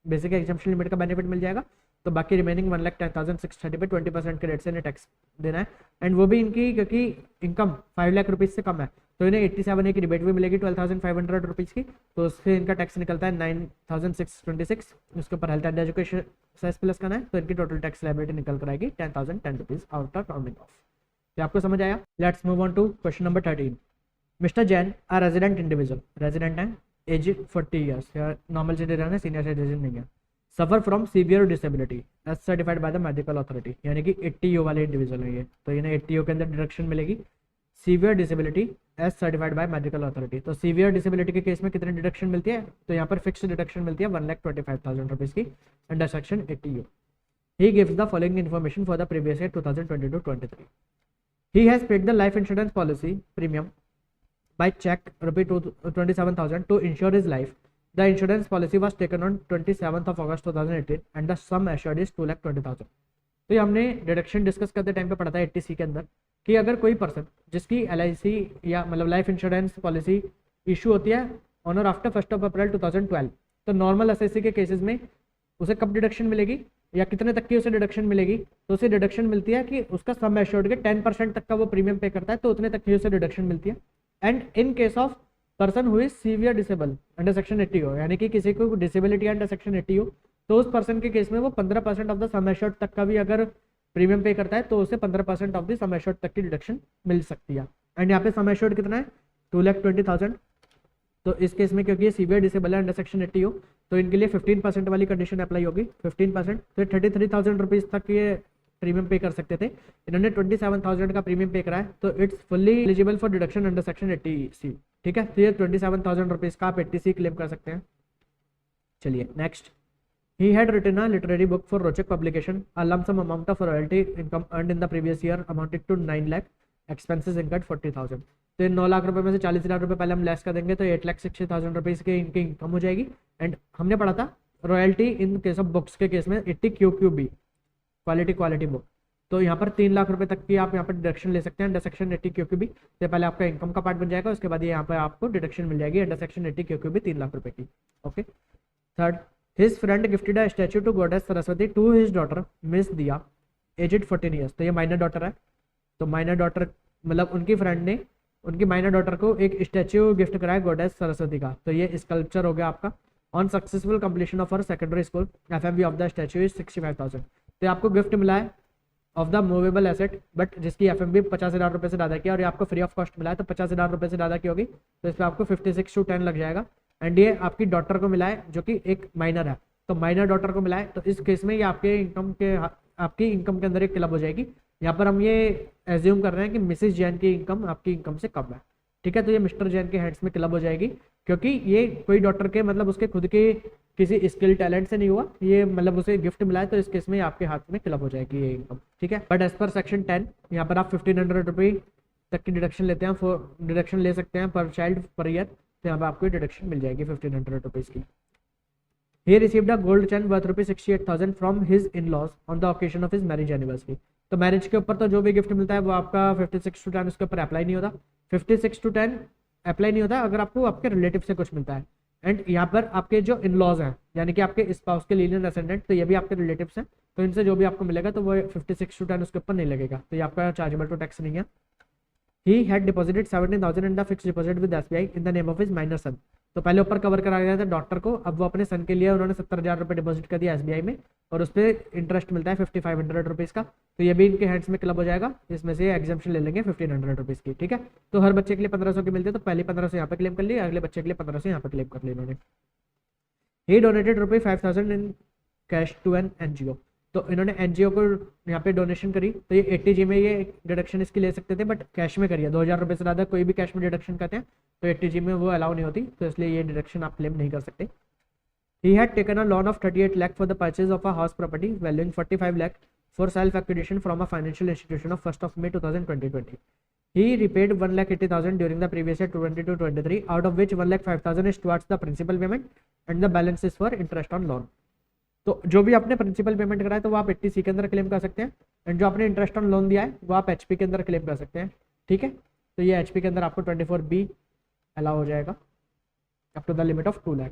बेसिक एग्जेम्पशन लिमिट का बेनिफिट मिल जाएगा। तो बाकी रिमेनिंग 1,10,630 पे 20% के रेट से इन्हें टैक्स देना है। एंड वो भी इनकी क्योंकि इनकम 5 लाख रुपीज़ से कम है, तो इन्हें 87 की रिबेट भी मिलेगी 12,500 रुपीज़ की, तो उससे इनका टैक्स निकलता है 9,626। उसके ऊपर health and education cess plus करना है, तो इनकी टोटल टैक्स लायबिलिटी निकल कर आएगी 10,010 रुपीज़ आफ्टर राउंडिंग ऑफ। तो आपको समझ आया। Let's move on to question number 13। Mister Jain a resident individual, resident है, एज 40 ईयर्स, नॉर्मल सिटीजन है, सीनियर सिटीजन नहीं है, suffer from severe disability as certified by the medical authority, यानी कि 80 वाले इंडिविजुअल है ये, तो इन्हें 80 के अंदर डिडक्शन मिलेगी। Severe disability as certified by medical authority, तो सीवियर डिसेबिलिटी के केस में कितनी डिडक्शन मिलती है, तो यहाँ पर फिक्स डिडक्शन मिलती है 1,25,000 रुपीज़ की under section 80U। He gives the following information for the previous year 2022-23। He has paid the life insurance policy premium by check ₹27,000 to insure his life. The insurance policy was taken on 27th of August 2018 and the sum assured is 2,20,000। तो ये हमने deduction discuss करते time पे पढ़ा था 80C के अंदर कि अगर कोई पर्सन जिसकी LIC या मतलब लाइफ इंश्योरेंस पॉलिसी इशू होती है ऑन और आफ्टर 1 अप्रैल 2012, तो नॉर्मल SSC के केसेस में उसे कब डिडक्शन मिलेगी या कितने तक की उसे डिडक्शन मिलेगी, तो उसे डिडक्शन मिलती है कि उसका सम एश्योर्ड के 10% तक का वो प्रीमियम पे करता है, तो उतने तक की उसे डिडक्शन मिलती है। And in case of person who is severe disable under section 80 हो, यानी कि किसी को डिसेबिलिटी अंडर सेक्शन 80 हो, तो उस पर्सन के केस में वो 15% ऑफ द सम एश्योर्ड तक का भी अगर प्रीमियम पे करता है तो उसे 15% ऑफ द सम एश्योर्ड तक की डिडक्शन मिल सकती है। एंड यहाँ पे सम एश्योर्ड कितना है 2,20,000। तो इस केस में क्योंकि ये सीवियर डिसेबल है अंडर सेक्शन 80 हो, तो इनके लिए 15% वाली कंडीशन अप्लाई होगी 15%, तो 33,000 रुपीज़ तक ये प्रीमियम पे कर सकते थे। इन्होंने 27,000 का प्रीमियम पे करा है, तो it's fully eligible for deduction under section 80C। ठीक है, तो ये 27,000 रुपीज़ का आप 80C क्लेम कर सकते हैं। चलिए next. He had written a literary book for Rochak publication, a lump sum amount of royalty income earned in the previous year amounted to 9 lakh, expenses incurred 40,000। तो 9 लाख रुपए में से 40 लाख रुपए पहले हम लेस कर देंगे, तो 8,60,000 रुपीज़ की इनकी इनकम हो जाएगी। एंड हमने पढ़ा था royalty in case of books के केस में 80 QQB क्वालिटी बुक, तो यहाँ पर 3 लाख रुपए तक की आप यहाँ पर डिडक्शन ले सकते हैं अंडर सेक्शन 80 QQB। तो पहले आपका इनकम का पार्ट बन जाएगा, उसके बाद ये यहाँ पर आपको डिडक्शन मिल जाएगी अंडर सेक्शन 80 QQB 3 लाख रुपए की। Okay. Third, his friend gifted a statue to goddess Saraswati to his daughter miss Diya aged 14 years, तो ये माइनर डॉटर है, तो माइनर डॉटर मतलब उनकी फ्रेंड ने उनकी माइनर डॉटर को एक स्टैच्यू गिफ्ट कराया गॉडेस सरस्वती का, तो ये स्कल्पचर हो गया आपका। On successful completion of her secondary school FMV of the statue is 65,000, तो आपको गिफ्ट मिला है of the movable asset, but जिसकी FMV 50,000 रुपये से ज़्यादा की और ये आपको फ्री ऑफ कॉस्ट मिला है, तो 50,000 रुपये से ज़्यादा की होगी, तो इस पर आपको 56 to 10 लग जाएगा। एंड ये आपकी डॉटर को मिला है जो कि एक माइनर है, तो माइनर डॉटर को मिला है, तो इस केस में ये आपकी इनकम के अंदर एक क्लब हो जाएगी। यहाँ पर हम ये एज्यूम कर रहे हैं कि मिसेस जैन की इनकम आपकी इनकम से कम है। ठीक है, तो ये मिस्टर जैन के हैंड्स में क्लब हो जाएगी, क्योंकि ये कोई डॉक्टर के मतलब उसके खुद के किसी स्किल टैलेंट से नहीं हुआ, ये मतलब उसे गिफ्ट मिला है, तो इस केस में आपके हाथ में क्लब हो जाएगी ये इनकम। ठीक है, बट एज पर सेक्शन 10 यहाँ पर आप 1,500 रुपये तक की डिडक्शन लेते हैं, डिडक्शन ले सकते हैं पर चाइल्ड पर ईयर, तो यहाँ पर आपको डिडक्शन मिल जाएगी 1,500 रुपीज़ की। He received a gold chain worth ₹68,000 from his in laws on the occasion of his marriage anniversary. तो मैरिज के ऊपर तो जो भी गिफ्ट मिलता है वो आपका 56 to 10 उसके ऊपर अप्लाई नहीं होता। 56 to 10 अप्लाई नहीं होता अगर आपको आपके रिलेटिव से कुछ मिलता है। एंड यहाँ पर आपके जो इन लॉज हैं यानी कि आपके स्पाउस के लीनियर असेंडेंट, तो ये भी आपके रिलेटिव्स हैं, तो इनसे जो भी आपको मिलेगा तो वो 56 to 10 उसके ऊपर नहीं लगेगा, तो ये आपका चार्जेबल टू टैक्स नहीं है। He had deposited 17,000 in the fixed deposit with SBI in the name of his minor son। तो पहले ऊपर कवर करा गया था डॉक्टर को, अब वो अपने सन के लिए उन्होंने 70,000 रुपये डिपॉजिट कर दिया SBI में, और उस पर इंटरेस्ट मिलता है 5500 रुपीज़ का। तो ये भी इनके हैंड्स में क्लब हो जाएगा, इसमें से एग्जाम्पशन ले लेंगे 1500 रुपीज़ की, ठीक है। तो हर बच्चे के लिए 1500 की मिलती है, तो पहले 1500 यहाँ पे क्लेम कर लिया, अगले बच्चे के लिए 1500 यहाँ पे क्लेम कर लिया इन्होंने। He donated ₹5,000 in cash to an NGO। तो इन्होंने NGO को यहाँ पे डोनेशन करी, तो ये 80G में ये डिडक्शन इसकी ले सकते थे, बट कैश में करिए। 2000 रुपये से ज़्यादा कोई भी कैश में डिडक्शन करते हैं तो 80G में वो अलाउ नहीं होती, तो इसलिए ये डिडक्शन आप क्लेम नहीं कर सकते। He had taken a loan of 38 lakh for the purchase of a house property valuing 45 lakh for self acquisition from a financial institution of 1 May 2020। He repaid 1,80,000 during the previous year 22-23, out of which 1,05,000 is towards the principal payment and the balance is for interest on loan। तो जो भी आपने principal payment करा है तो वो आप 80C के अंदर क्लेम कर सकते हैं, एंड जो आपने इंटरेस्ट ऑन लोन दिया है वो आप HP के अंदर क्लेम कर सकते हैं, ठीक है। तो ये HP के अंदर आपको 24B अलाउ हो जाएगा up to the limit of 2 lakh.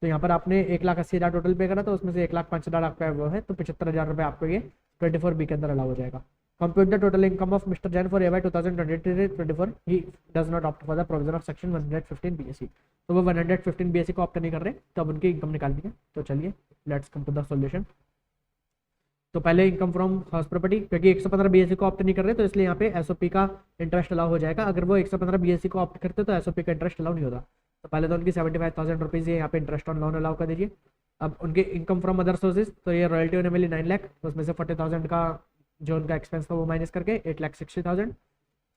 तो यहाँ पर आपने 1,80,000 टोटल पे करा, तो उसमें से 1,05,000 आपका वो है, तो 75,000 रुपये आपको ये 24B के अंदर अलाउ हो जाएगा। Compute the total income of Mr. Jain for AY 2023-24. He does not opt for the provision of section 115 BSc। तो वो 115 BSc को ऑप्ट नहीं कर रहे, तो अब उनकी इनकम निकालनी है। तो चलिए let's come to the solution. तो पहले इनकम फ्रॉम हाउस प्रॉपर्टी, क्योंकि 115 BSc को ऑप्ट नहीं कर रहे तो इसलिए यहाँ पे SOP का इंटरेस्ट अलाउ हो जाएगा। अगर वो 115 BSc को ऑप्ट करते तो SOP का इंटरेस्ट अलाउ नहीं होता। तो पहले तो उनकी 75,000 रुपीज़ यहाँ पे इंटरेस्ट ऑन लोन अलाउ कर दीजिए। अब उनके इनकम फ्रॉम अदर सोर्सेज, तो ये रॉयल्टी उन्हें मिली 9 लाख, उसमें से 40,000 का जो उनका एक्सपेंस था वो माइनस करके 8,60,000।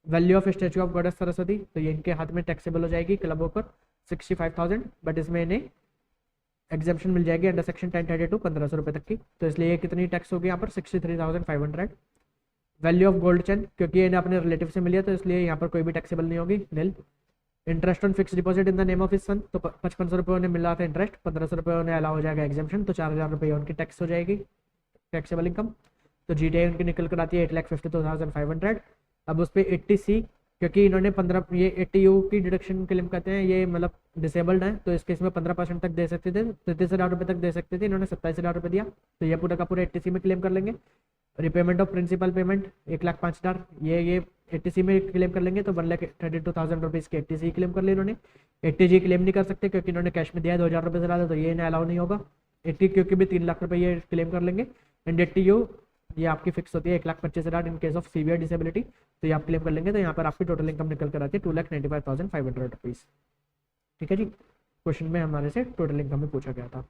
Value of statue of goddess Saraswati, तो ये इनके हाथ में टैक्सेबल हो जाएगी क्लब होकर 65,000, बट इसमें इन्हें एग्जाम्पशन मिल जाएगी अंडर सेक्शन 1032 1500 रुपये तक की। तो इसलिए ये कितनी टैक्स होगी यहाँ पर 63,500। वैल्यू ऑफ गोल्ड चेन, क्योंकि इन्हें अपने रिलेटिव से मिली है तो इसलिए यहाँ पर कोई भी टैक्सेबल नहीं होगी, nil. Interest on fix deposit in the name of his son, तो 5500 रुपये उन्हें मिल रहा था इंटरेस्ट, 1500 रुपये उन्हें अलाउ हो जाएगा एग्जाम्पशन, तो 4,000 रुपये उनकी टैक्स हो जाएगी टैक्सेबल इनकम। तो GTI उनकी निकल कर आती है 8,52,500। अब उस पर 80C, क्योंकि इन्होंने 15 ये 80U की डिडक्शन क्लेम करते हैं, ये मतलब डिसेबल्ड है, तो इस केस में 15% तक दे सकते थे, 33,000 रुपये तक दे सकते थे, इन्होंने 27,000 रुपये दिया, तो ये पूरा का पूरा 80C में क्लेम कर लेंगे। रिपेमेंट ऑफ प्रिंसिपल पेमेंट 1,05,000, ये 80C में क्लेम कर लेंगे, तो 1,32,000 रुपीज़ की 80C क्लेम कर ली इन्होंने। 80G क्लेम नहीं कर सकते क्योंकि इन्होंने कैश में दिया है 2,000 रुपये से ज़्यादा, तो ये इन्हें अलाउ नहीं होगा। 80 क्योंकि भी 3 लाख रुपये ये क्लेम कर लेंगे। एंड 80U ये आपकी फिक्स होती है 1,25,000 इन केस ऑफ सीवियर डिसेबिलिटी, तो ये आप क्लेम कर लेंगे, तो यहाँ पर आपकी टोटल इनकम निकल कर आती है 2,95,500 रुपीज़, ठीक है जी। क्वेश्चन में हमारे से टोटल इनकम में पूछा गया था,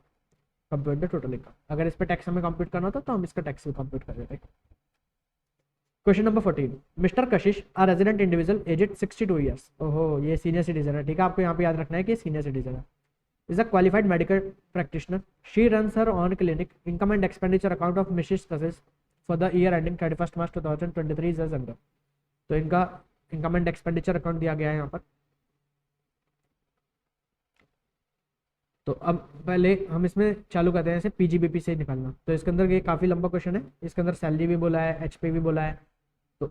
कंप्यूट द टोटल इनकम। अगर इस पर टैक्स हमें कंप्यूट करना होता तो हम इसका टैक्स भी कंप्यूट कर देते। क्वेश्चन नंबर 14, मिस्टर कशिश आ रेजिडेंट इंडिविजुअल एजेड 62 ईयर्स। ओहो, ये सीनियर सिटीजन है, ठीक है। आपको यहाँ पे याद रखना है कि सीनियर सिटीजन है। is a qualified medical practitioner. She runs her own clinic. Income and expenditure account of Mrs. Kassis for the year ending 31st March 2023 is as under। तो इनका इनकम एंड एक्सपेंडिचर अकाउंट दिया गया है यहाँ पर। तो अब पहले हम इसमें चालू करते हैं इसे PGBP से निकालना। तो इसके अंदर ये काफ़ी लंबा क्वेश्चन है, इसके अंदर सैलरी भी बोला है, HP भी बोला है। तो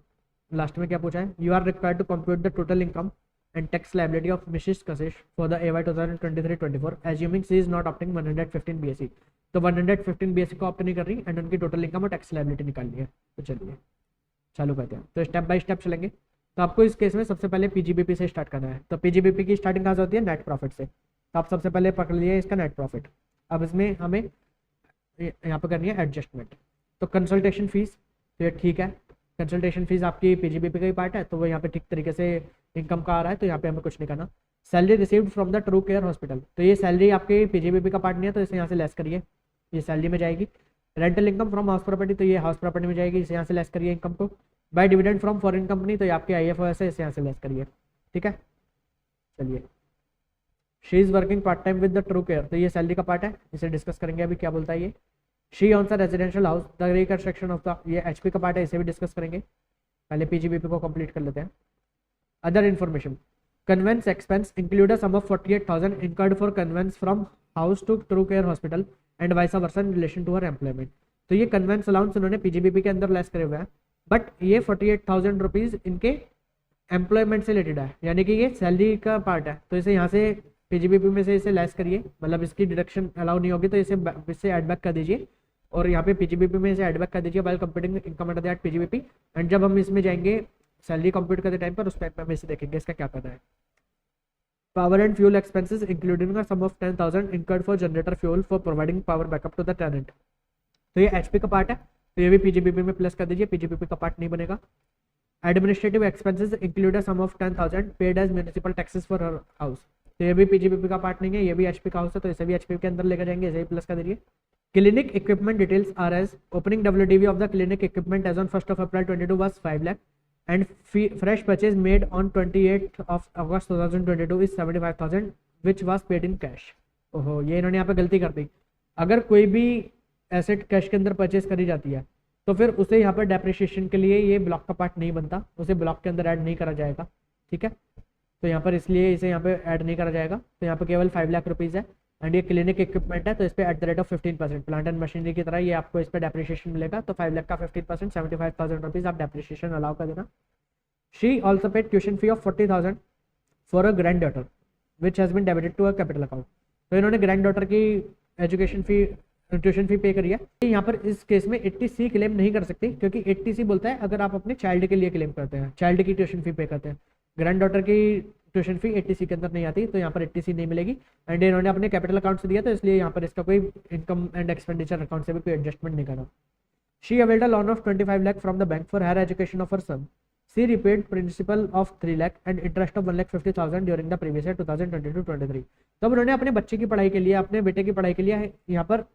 लास्ट में क्या पूछा है, you are required to compute the total income and tax liability of Mrs. Kashish for the AY 2023-24 assuming she is not opting 115 BSc। तो 115 BSc को ऑप्ट नहीं कर रही एंड उनकी टोटल इनकम और टैक्स लायबिलिटी निकालनी है। तो चलिए चालू करते हैं। तो स्टेप बाय स्टेप चलेंगे। तो आपको इस केस में सबसे पहले PGBP से स्टार्ट करना है। तो PGBP की स्टार्टिंग कहाँ से होती है, नेट प्रॉफिट से। तो आप सबसे पहले पकड़ लिए इसका नेट प्रॉफिट। अब इसमें हमें यहाँ पर करनी है एडजस्टमेंट। तो कंसल्टेशन फीस, तो ये ठीक है, कंसल्टेशन फीस आपकी PGBP का ही पार्ट है, तो वो यहाँ पे ठीक तरीके से इनकम का आ रहा है, तो यहाँ पे हमें कुछ नहीं करना। Salary received from the true care hospital, तो ये सैलरी आपके PGBP का पार्ट नहीं है, तो इसे यहाँ से लेस करिए, ये सैलरी में जाएगी। Rental income from house property, तो ये हाउस प्रॉपर्टी में जाएगी, इसे यहाँ से लेस करिए इनकम को। By dividend from foreign company, तो ये आपके IFRS है, इसे यहाँ से लेस करिए, ठीक है। चलिए, she is working part time with the true care, तो ये सैलरी का पार्ट है, इसे डिस्कस करेंगे अभी क्या बोलता है ये। She on the residential house the reconstruction of the, ये HP का पार्ट है, इसे भी डिस्कस करेंगे। पहले PGBP को कंप्लीट कर लेते हैं। Other information, conveyance expense include a sum of 48,000 incurred for conveyance from house to true care hospital and vice versa in relation to her employment. तो ये कन्वेंस अलाउंस उन्होंने पीजीबीपी के अंदर लेस करे हुए हैं, बट ये 48,000 रुपीज इनके एम्प्लॉयमेंट से रिलेटेड है, यानी कि ये सैलरी का पार्ट है। तो इसे यहाँ से पीजीबीपी में से इसे लेस करिए, मतलब इसकी डिडक्शन अलाउ नहीं होगी, तो इससे ऐड बैक कर दीजिए और यहाँ पे पीजीबीपी में इसे ऐड बैक कर दीजिए while computing income under that PGBP. And जब हम इसमें जाएंगे सैलरी कंप्यूट करते टाइम पर, उस टाइम पर हम इसे देखेंगे इसका क्या करना है। Power and fuel expenses including a sum of 10,000 incurred for generator fuel for providing power backup to the tenant. तो ये एचपी का पार्ट है, तो ये भी पीजीबीपी में प्लस कर दीजिए, पीजीबीपी का पार्ट नहीं बनेगा। Administrative expenses include a sum of 10,000 paid as municipal taxes for her house. तो ये भी पीजीबीपी का पार्ट नहीं है, ये भी एचपी का हाउस है, तो इसे भी एचपी के अंदर लेकर जाएंगे, इसे भी प्लस कर दीजिए। Clinic equipment details are as opening WDV of the clinic equipment as on 1st of April 2022 was 5 lakh and fresh purchase made on 28th of August 2022 is 75,000 which was paid in cash। ओहो, ये इन्होंने यहाँ पे गलती कर दी। अगर कोई भी एसेट कैश के अंदर परचेज करी जाती है तो फिर उसे यहाँ पर डेप्रिसिएशन के लिए ये ब्लॉक का पार्ट नहीं बनता, उसे ब्लॉक के अंदर ऐड नहीं करा जाएगा, ठीक है। तो यहाँ पर इसलिए इसे यहाँ पे ऐड नहीं करा जाएगा, तो यहाँ पर केवल 5 लाख रुपीज़ है। एंड ये क्लिनिक इक्विपमेंट है, तो इस पर at the rate of 15% plant and machinery की तरह ये आपको इस पर डेप्रिसिएशन मिलेगा। तो 5 लाख का 15% 75,000 रुपीज़ आप डेप्रिसिएशन अलाउ कर देना। She also paid tuition fee of 40,000 for a granddaughter which has been debited to a capital account. तो इन्होंने ग्रैंड डॉटर की education fee tuition fee pay करी है। यहाँ पर इस केस में 80C क्लेम नहीं कर सकती, क्योंकि 80C बोलता है अगर आप अपने चाइल्ड के लिए क्लेम करते हैं, चाइल्ड की ट्यूशन फी पे करते हैं। ग्रैंड डॉटर की ट्यूशन फी 80C के अंदर नहीं आती, तो यहाँ पर 80C नहीं मिलेगी। एंड इन्होंने अपने कैपिटल अकाउंट से दिया, तो इसलिए यहाँ पर इसका कोई इनकम एंड एक्सपेंडिचर अकाउंट से भी कोई एडजस्टमेंट नहीं करना। She availed a loan of 25 lakh from the bank for higher education of her son. She repaid principal of 3 lakh and interest of 1,50,000 during the previous year 2022-23। तो उन्होंने अपने बच्चे की पढ़ाई के लिए, अपने बेटे की पढ़ाई के लिए यहाँ पर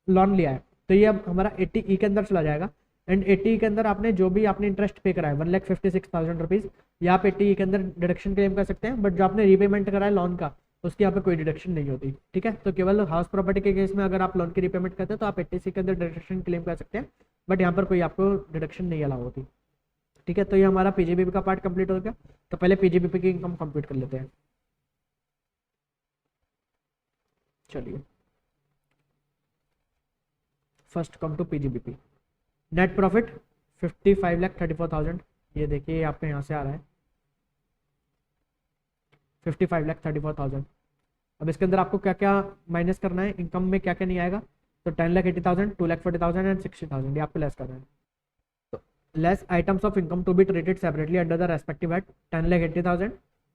लोन लिया है। तो ये अब हमारा 80E के अंदर चला जाएगा। एंड 80E के अंदर आपने जो भी आपने इंटरेस्ट पे करा है 1,56,000 रुपीज़, या आप 80E के अंदर डिडक्शन क्लेम कर सकते हैं, बट जो आपने रीपेमेंट करा है लोन का उसकी यहाँ पे कोई डिडक्शन नहीं होती, ठीक है। तो केवल हाउस प्रॉपर्टी के केस में अगर आप लोन की रीपेमेंट करते हैं तो आप 80C के अंदर डिडक्शन क्लेम कर सकते हैं, बट यहाँ पर कोई आपको डिडक्शन नहीं अलाउ होती, ठीक है। तो ये हमारा पीजीबीपी का पार्ट कंप्लीट हो गया। तो पहले पीजीबीपी की इनकम कंप्लीट कर लेते हैं। चलिए, first come to PGBP. Net profit 55,34,000, ये देखिए आपके यहाँ से आ रहा है 55,34,000। अब इसके अंदर आपको क्या क्या माइनस करना है, इनकम में क्या क्या नहीं आएगा। तो 10,80,000, 2,40,000 एंड 60,000 ये आपको लेस करना है। तो less items of income to be treated separately under the respective head 10,80,000,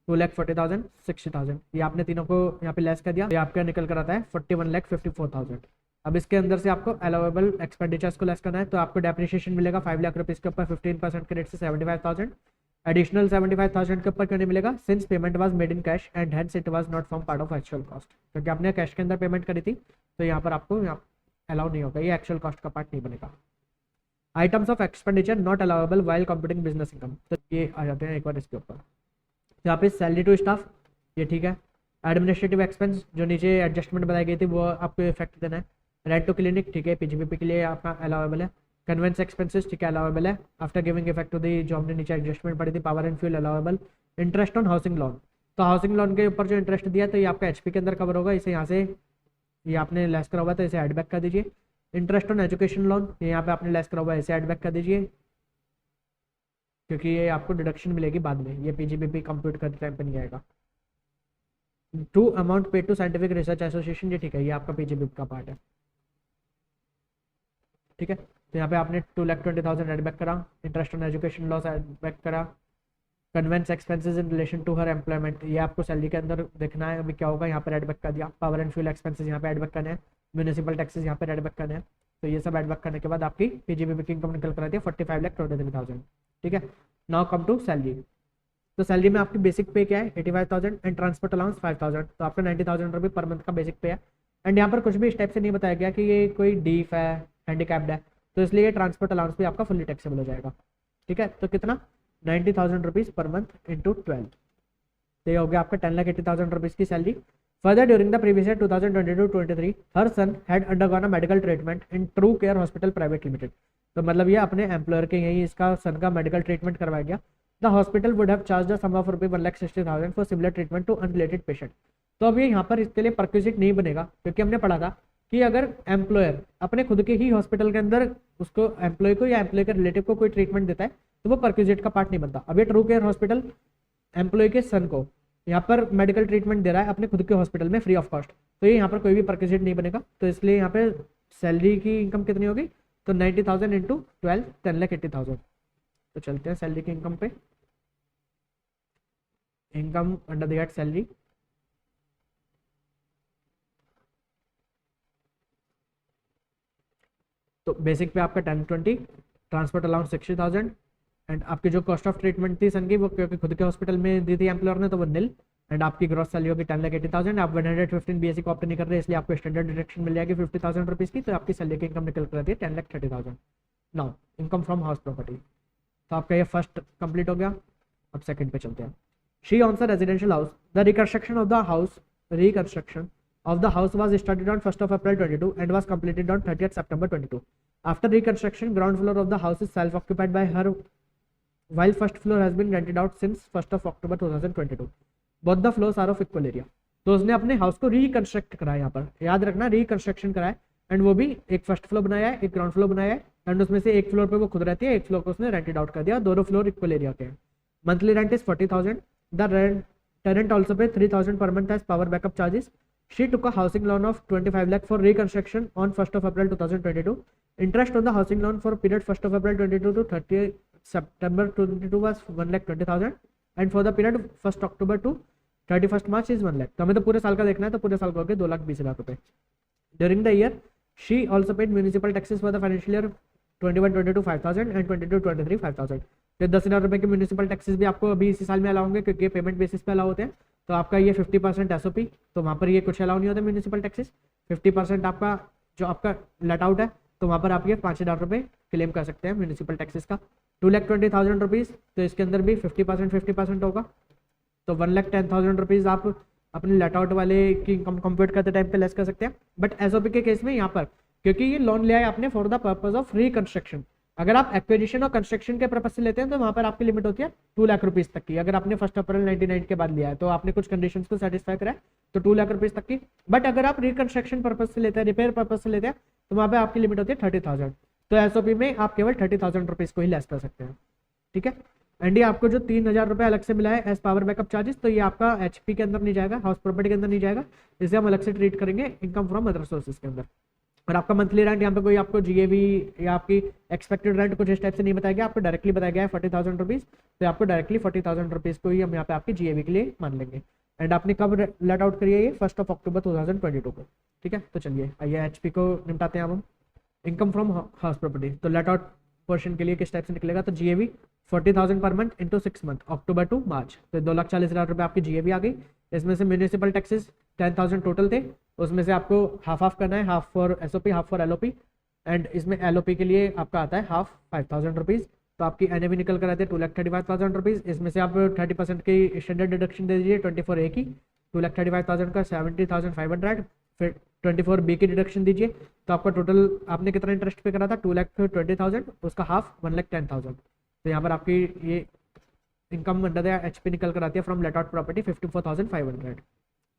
2,40,000, 60,000, ये आपने तीनों को यहाँ पे लेस कर दिया। ये आपका निकल कर आता है 41,54,000। अब इसके अंदर से आपको अलाउेबल एक्सपेंडिचर्स को लेस करना है, तो आपको डेप्रिसिएशन मिलेगा 5 लाख रुपीज़ के ऊपर 15% के रेट से 75,000। एडिशनल 75,000 के ऊपर क्यों नहीं मिलेगा, since payment was made in cash and hence it was not form part of actual cost, क्योंकि आपने कैश के अंदर पेमेंट करी थी, तो यहाँ पर आपको यहाँ अलाउ नहीं होगा, ये एक्चुअल कॉस्ट का पार्ट नहीं बनेगा। Items of expenditure not allowable while computing business income, तो ये आ जाते हैं एक बार इसके ऊपर। यहाँ पे सैलरी टू स्टाफ ये ठीक है। एडमिनिस्ट्रेटिव एक्सपेंस जो नीचे एडजस्टमेंट बताई गई थी वो आपको इफेक्ट देना है। रेंट टू क्लिनिक ठीक है, पीजीबीपी के लिए आपका अलाउेबल है। कन्वेंस एक्सपेंसेस ठीक है, अलाउेबल है after giving effect to the जो हमने नीचे एडजस्टमेंट पड़ी थी। Power and fuel allowable. Interest on housing loan, तो हाउसिंग लोन के ऊपर जो इंटरेस्ट दिया तो ये आपका एचपी के अंदर कवर होगा, इसे यहाँ से ये आपने लेस करा हुआ तो इसे एड बैक कर दीजिए। इंटरेस्ट ऑन एजुकेशन लोन ये यहाँ पे आपने लेस करा हुआ है, इसे एड बैक कर दीजिए, क्योंकि ये आपको डिडक्शन मिलेगी बाद में, ये पीजीबीपी कंप्यूट करते टाइम पे नहीं आएगा। To amount paid to scientific research association ये ठीक है, ये आपका पीजीबीपी का पार्ट है, ठीक है। तो यहाँ पे आपने 2,20,000 एड बैक करा। Interest on education loss add back करा। Conveyance expenses in relation to her employment ये आपको सैलरी के अंदर देखना है अभी क्या होगा, यहाँ पर एड बैक कर दिया। पावर एंड फ्यूल एक्सपेंसेस यहाँ पे एड बैक करने हैं। म्यूनिसिपल टैक्सेस यहाँ पर एड बैक करने हैं। तो ये सब एड बैक करने के बाद आपकी पीजीबीपी की इनकम निकल कर आती है 45,23,000, ठीक है। Now come to salary. तो सैलरी में आपकी बेसिक पे क्या है 85,000 एंड ट्रांसपोर्ट अलाउंस 5,000, तो आपका 90,000 रुपये पर मंथ का बेसिक पे है। एंड यहाँ पर कुछ भी इस टाइप से नहीं बताया गया कि ये कोई डीफ है, हैंडीकैप्ड है, तो इसलिए ये ट्रांसपोर्ट अलाउंस भी आपका फुली टैक्सेबल हो जाएगा, ठीक है। तो कितना 90,000 रुपीज़ पर मंथ इंटू 12, तो ये हो गया आपका 10,80,000 रुपीज़ की salary. Further during the previous year 2022-23 her son had undergone a medical treatment in True care Hospital Private Limited, तो मतलब ये अपने एम्प्लॉयर के यही इसका सन का मेडिकल ट्रीटमेंट करवाया गया। The hospital would have charge the sum of ₹1,60,000 for similar treatment to unrelated patient, तो अब ये यहाँ पर इसके लिए परक्विजिट नहीं बनेगा, क्योंकि हमने पढ़ा था कि अगर एम्प्लॉयर अपने खुद के ही हॉस्पिटल के अंदर उसको एम्प्लॉय को या एम्प्लॉय के रिलेटिव को कोई ट्रीटमेंट देता है तो वो परक्विजिट का पार्ट नहीं बनता। अब ये ट्रू केयर हॉस्पिटल एम्प्लॉय के सन को यहाँ पर मेडिकल ट्रीटमेंट दे रहा है अपने खुद के हॉस्पिटल में फ्री ऑफ कॉस्ट, तो ये यहाँ पर कोई भी परक्विजिट नहीं बनेगा। तो इसलिए यहाँ पे सैलरी की इनकम कितनी होगी, तो 90,000 इंटू 12 10,80,000। तो चलते हैं सैलरी की इनकम पे, income under the head salary. तो बेसिक पे आपका 1020, ट्रांसपोर्ट अलाउंस 60,000 एंड आपकी जो कॉस्ट ऑफ ट्रीटमेंट थी सन की वो क्योंकि खुद के हॉस्पिटल में दी थी एम्प्लॉयर ने तो वो निल, एंड आपकी ग्रॉस सैलरी होगी 10,80,000। आप 115 BSc को ऑप्ट नहीं कर रहे इसलिए आपको स्टैंडर्ड डिडक्शन मिल जाएगी 50,000 रुपीज़ की, तो आपकी सैलरी की इनकम निकल कर आती है 10,30,000। Now income from house property, तो आपका ये फर्स्ट कंप्लीट हो गया। अब सेकंड पे चलते हैं। She owns a residential house, the reconstruction of the house was started on 1st of April 22 and was completed on 30th September 22. After reconstruction, ground floor of the house is self-occupied by her, while first floor has been rented out since 1st of October 2022. Both the floors are of equal area. तो उसने अपने house को reconstruct करा है, यहाँ पर याद रखना रिकंस्ट्रक्शन करा है, एंड वो भी एक फर्स्ट फ्लोर बनाया है एक ग्राउंड फ्लोर बनाया है, एंड उसमें से एक फ्लोर पे वो खुद रहती है, एक फ्लोर को उसने रेंटेड आउट कर दिया, दोनों फ्लोर इक्वल एरिया के हैं। Monthly rent is 40,000। The tenant also pay 3,000 per month as power backup charges. She took a housing loan of 25 lakh for reconstruction on 1st of April 2022. Interest on the housing loan for period 1st of April 22 to 30 September 22 was 1,20,000 and for the period 1st October to 31st March is 1 lakh। तो हमें तो पूरे साल का देखना है, तो पूरे साल का हो गया 2,20,000 रुपए। During the year, she also paid municipal taxes for the financial year 21-22 5,000 and 22-23 5,000। तो 10,000 रुपए के म्यूनिसिपल टैक्सेस भी आपको अभी इसी साल में अलाउ होंगे, क्योंकि पेमेंट बेसिस पे अलाउ होते हैं। तो आपका ये 50% एसओपी, तो वहाँ पर ये कुछ अलाउ नहीं होता म्यूनिसिपल टैक्सेस। 50% आपका जो आपका लेट आउट है, तो वहाँ पर आप ये 5,000 रुपये क्लेम कर सकते हैं म्यूनिसिपल टैक्सेस का। 2,20,000 रुपीज़, तो इसके अंदर भी 50% होगा, तो 1,10,000 रुपीज़ आप अपने लेट आउट वाले की इनकम कंप्यूट करते टाइम पे लेस कर सकते हैं। बट एसओपी के केस में यहाँ पर क्योंकि ये लोन लिया है आपने for the purpose of reconstruction, अगर आप एक्विजिशन और कंस्ट्रक्शन के पर्पज से लेते हैं तो वहाँ पर आपकी लिमिट होती है 2 लाख रुपीज़ तक की। अगर आपने 1 अप्रैल 99 के बाद लिया है तो आपने कुछ कंडीशंस को सेटिस्फाई करा है तो 2 लाख रुपीज़ तक की। बट अगर आप रिकंस्ट्रक्शन पर्पज से लेते हैं, रिपेयर पर्पज से लेते हैं, तो वहाँ पर आपकी लिमिट होती है 30,000। तो एसओपी में आप केवल 30,000 रुपीज़ को ही लेस कर सकते हैं, ठीक है। एंड ये आपको जो 3,000 रुपये अलग से मिला है एज पावर बैकअप चार्जेस, तो ये आपका एचपी के अंदर नहीं जाएगा, हाउस प्रॉपर्टी के अंदर नहीं जाएगा, इसे हम अलग से ट्रीट करेंगे इनकम फ्रॉम अदर सोर्सेज के अंदर। और आपका मंथली रेंट यहाँ पे कोई आपको जीएवी या आपकी एक्सपेक्टेड रेंट कुछ इस टाइप से नहीं बताया गया, आपको डायरेक्टली बताया गया है 40,000 रुपीज़, तो आपको डायरेक्टली 40,000 रुपीज़ को ही हम यहाँ पे आपकी जीएवी के लिए मान लेंगे। एंड आपने कब लेट आउट करिए, ये 1 अक्टूबर 2022 को, ठीक है। तो चलिए आइए एचपी को निपटाते हैं अब हम। इनकम फ्रॉम हाउस प्रॉपर्टी, तो लेट आउट पोर्शन के लिए किस टाइप से निकलेगा, तो GAV 40,000 per month into 6 month, October to March, तो 2,40,000 रुपये आपकी जीएवी आ गई। इसमें से म्यूनिसिपल टैक्सेस 10,000 टोटल थे, उसमें से आपको हाफ करना है, half for SOP half for LOP, and इसमें एलओपी के लिए आपका आता है हाफ 5,000 रुपीज़। तो आपकी एनएवी निकल कर आती है 2,35,000 रुपीज़। इसमें से आप 30% की स्टैंडर्ड डिडक्शन दे दीजिए 24A की, 2,35,000 का 70,500, फिर 24B की डिडक्शन दीजिए, तो आपका टोटल आपने कितना इंटरेस्ट पे करा था 2,20,000, उसका हाफ 1,10,000। तो यहाँ पर आपकी ये इनकम अंडर द एचपी निकल कर आती है फ्रॉम लेट आउट प्रॉपर्टी 54,500,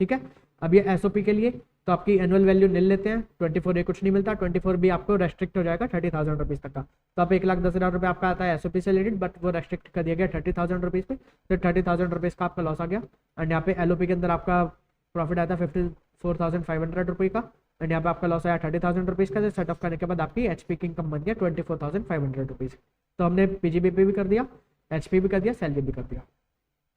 ठीक है। अब ये एसओपी के लिए तो आपकी एनुअल वैल्यू निल लेते हैं, 24A कुछ नहीं मिलता, 24B आपको रेस्ट्रिक्ट हो जाएगा 30,000 रुपीज़ तक का, तो आप 1,10,000 रुपये आपका आता है एसओपी से रिलेटेड, बट वो रेस्ट्रिक्ट कर दिया गया 30,000 रुपीज़ पे, तो 30,000 रुपीज़ का आपका लॉस आ गया। एंड यहाँ पे एलओपी के अंदर आपका प्रॉफिट आता है 54,500 रुपये का, एंड यहाँ पे आपका लॉस आया 30,000 रुपीज़ का। सेट ऑफ करने के बाद आपकी एचपी की इनकम बन गया 24,500 रुपीज़। तो हमने पीजीबीपी भी कर दिया, एचपी भी कर दिया, सैलरी भी कर दिया।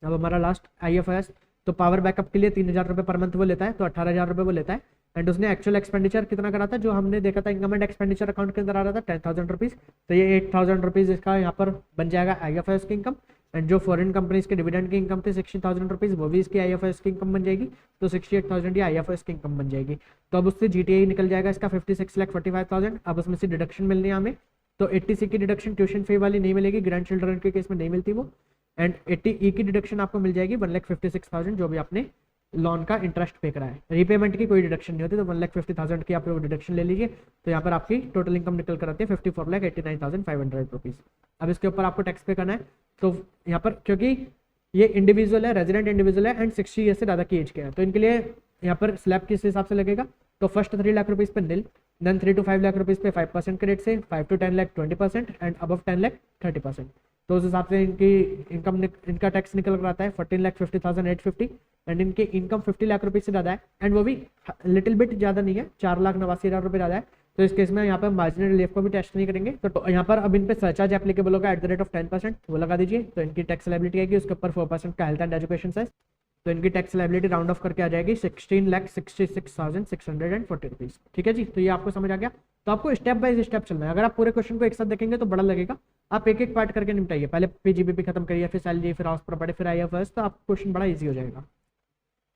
अब हमारा लास्ट आईएफएस, तो पावर बैकअप के लिए 3,000 रुपये पर मंथ वो लेता है, तो 18,000 रुपये वो लेता है। एंड उसने एक्चुअल एक्सपेंडिचर कितना करा था, जो हमने देखा था इनकम एंड एक्सपेंडिचर अकाउंट के अंदर आ रहा था 10,000 रुपीज़, तो ये 8,000 रुपीज़ इसका यहाँ पर बन जाएगा आईएफएस की इनकम। एंड जो फॉरेन कंपनीज के डिविडेंड की इनकम थी 60,000 रुपीज़, वो भी इसकी आईएफएस की इनकम बन जाएगी, तो 68,000 ये आईएफएस की इनकम बन जाएगी। तो अब उससे जीटीआई निकल जाएगा इसका 56,45,000। अब उसमें से डिडक्शन मिलनी है हमें, तो 80C की डिडक्शन ट्यूशन फी वाली नहीं मिलेगी, ग्रैंड चिल्ड्रन के केस में नहीं मिलती वो। एंड 80E की डिडक्शन आपको मिल जाएगी 1,56,000, जो भी आपने लोन का इंटरेस्ट पे करा है। रीपेमेंट की कोई डिडक्शन नहीं होती, तो 1,50,000 की आप डिडक्शन ले लीजिए, तो यहाँ पर आपकी टोटल इनकम निकल कर आती है 54,89,500 रुपीज़। अब इसके ऊपर आपको टैक्स पे करना है, तो यहाँ पर क्योंकि ये इंडिविजुअल है, रेजिडेंट इंडिविजुअल है एंड 60 ईयर से ज़्यादा की एज के हैं, तो इनके लिए यहाँ पर स्लैब किस हिसाब से लगेगा, तो फर्स्ट 3 लाख रुपीज़ पे निल, देन 3 to 5 लाख रुपीज़ पे 5% के रेट से, 5 to 10 lakh 20% and above 10 lakh 30%। तो उस हिसाब से इनकी इनकम इनका टैक्स निकल कर आता है 14,50,850 एंड इनकी इनकम 50 लाख रुपये से ज़्यादा है एंड वो भी लिटिल बिट ज़्यादा नहीं है, 4,89,000 रुपये ज़्यादा है। तो इस केस में यहाँ पर मार्जिनल रिलीफ को भी टेस्ट नहीं करेंगे, तो यहाँ पर अब इन पे सरचार्ज एप्लीकेबल होगा @10%, वो लगा दीजिए। तो इनकी टैक्स लायबिलिटी आएगी, उसके ऊपर 4% का हेल्थ एंड एजुकेशन सेस, तो इनकी टैक्स लायबिलिटी राउंड ऑफ करके आ जाएगी 16,66,640 रुपीज़। ठीक है जी, तो ये आपको समझ आ गया। तो आपको स्टेप बाय स्टेप चलना है, अगर आप पूरे क्वेश्चन को एक साथ देखेंगे तो बड़ा लगेगा, आप एक एक पार्ट करके निपटाइए, पहले पीजीबीपी खत्म करिए, फिर सैलरी, फिर हाउस प्रॉपर्टी, फिर आईएफएस, तो आपको क्वेश्चन बड़ा ईजी हो जाएगा।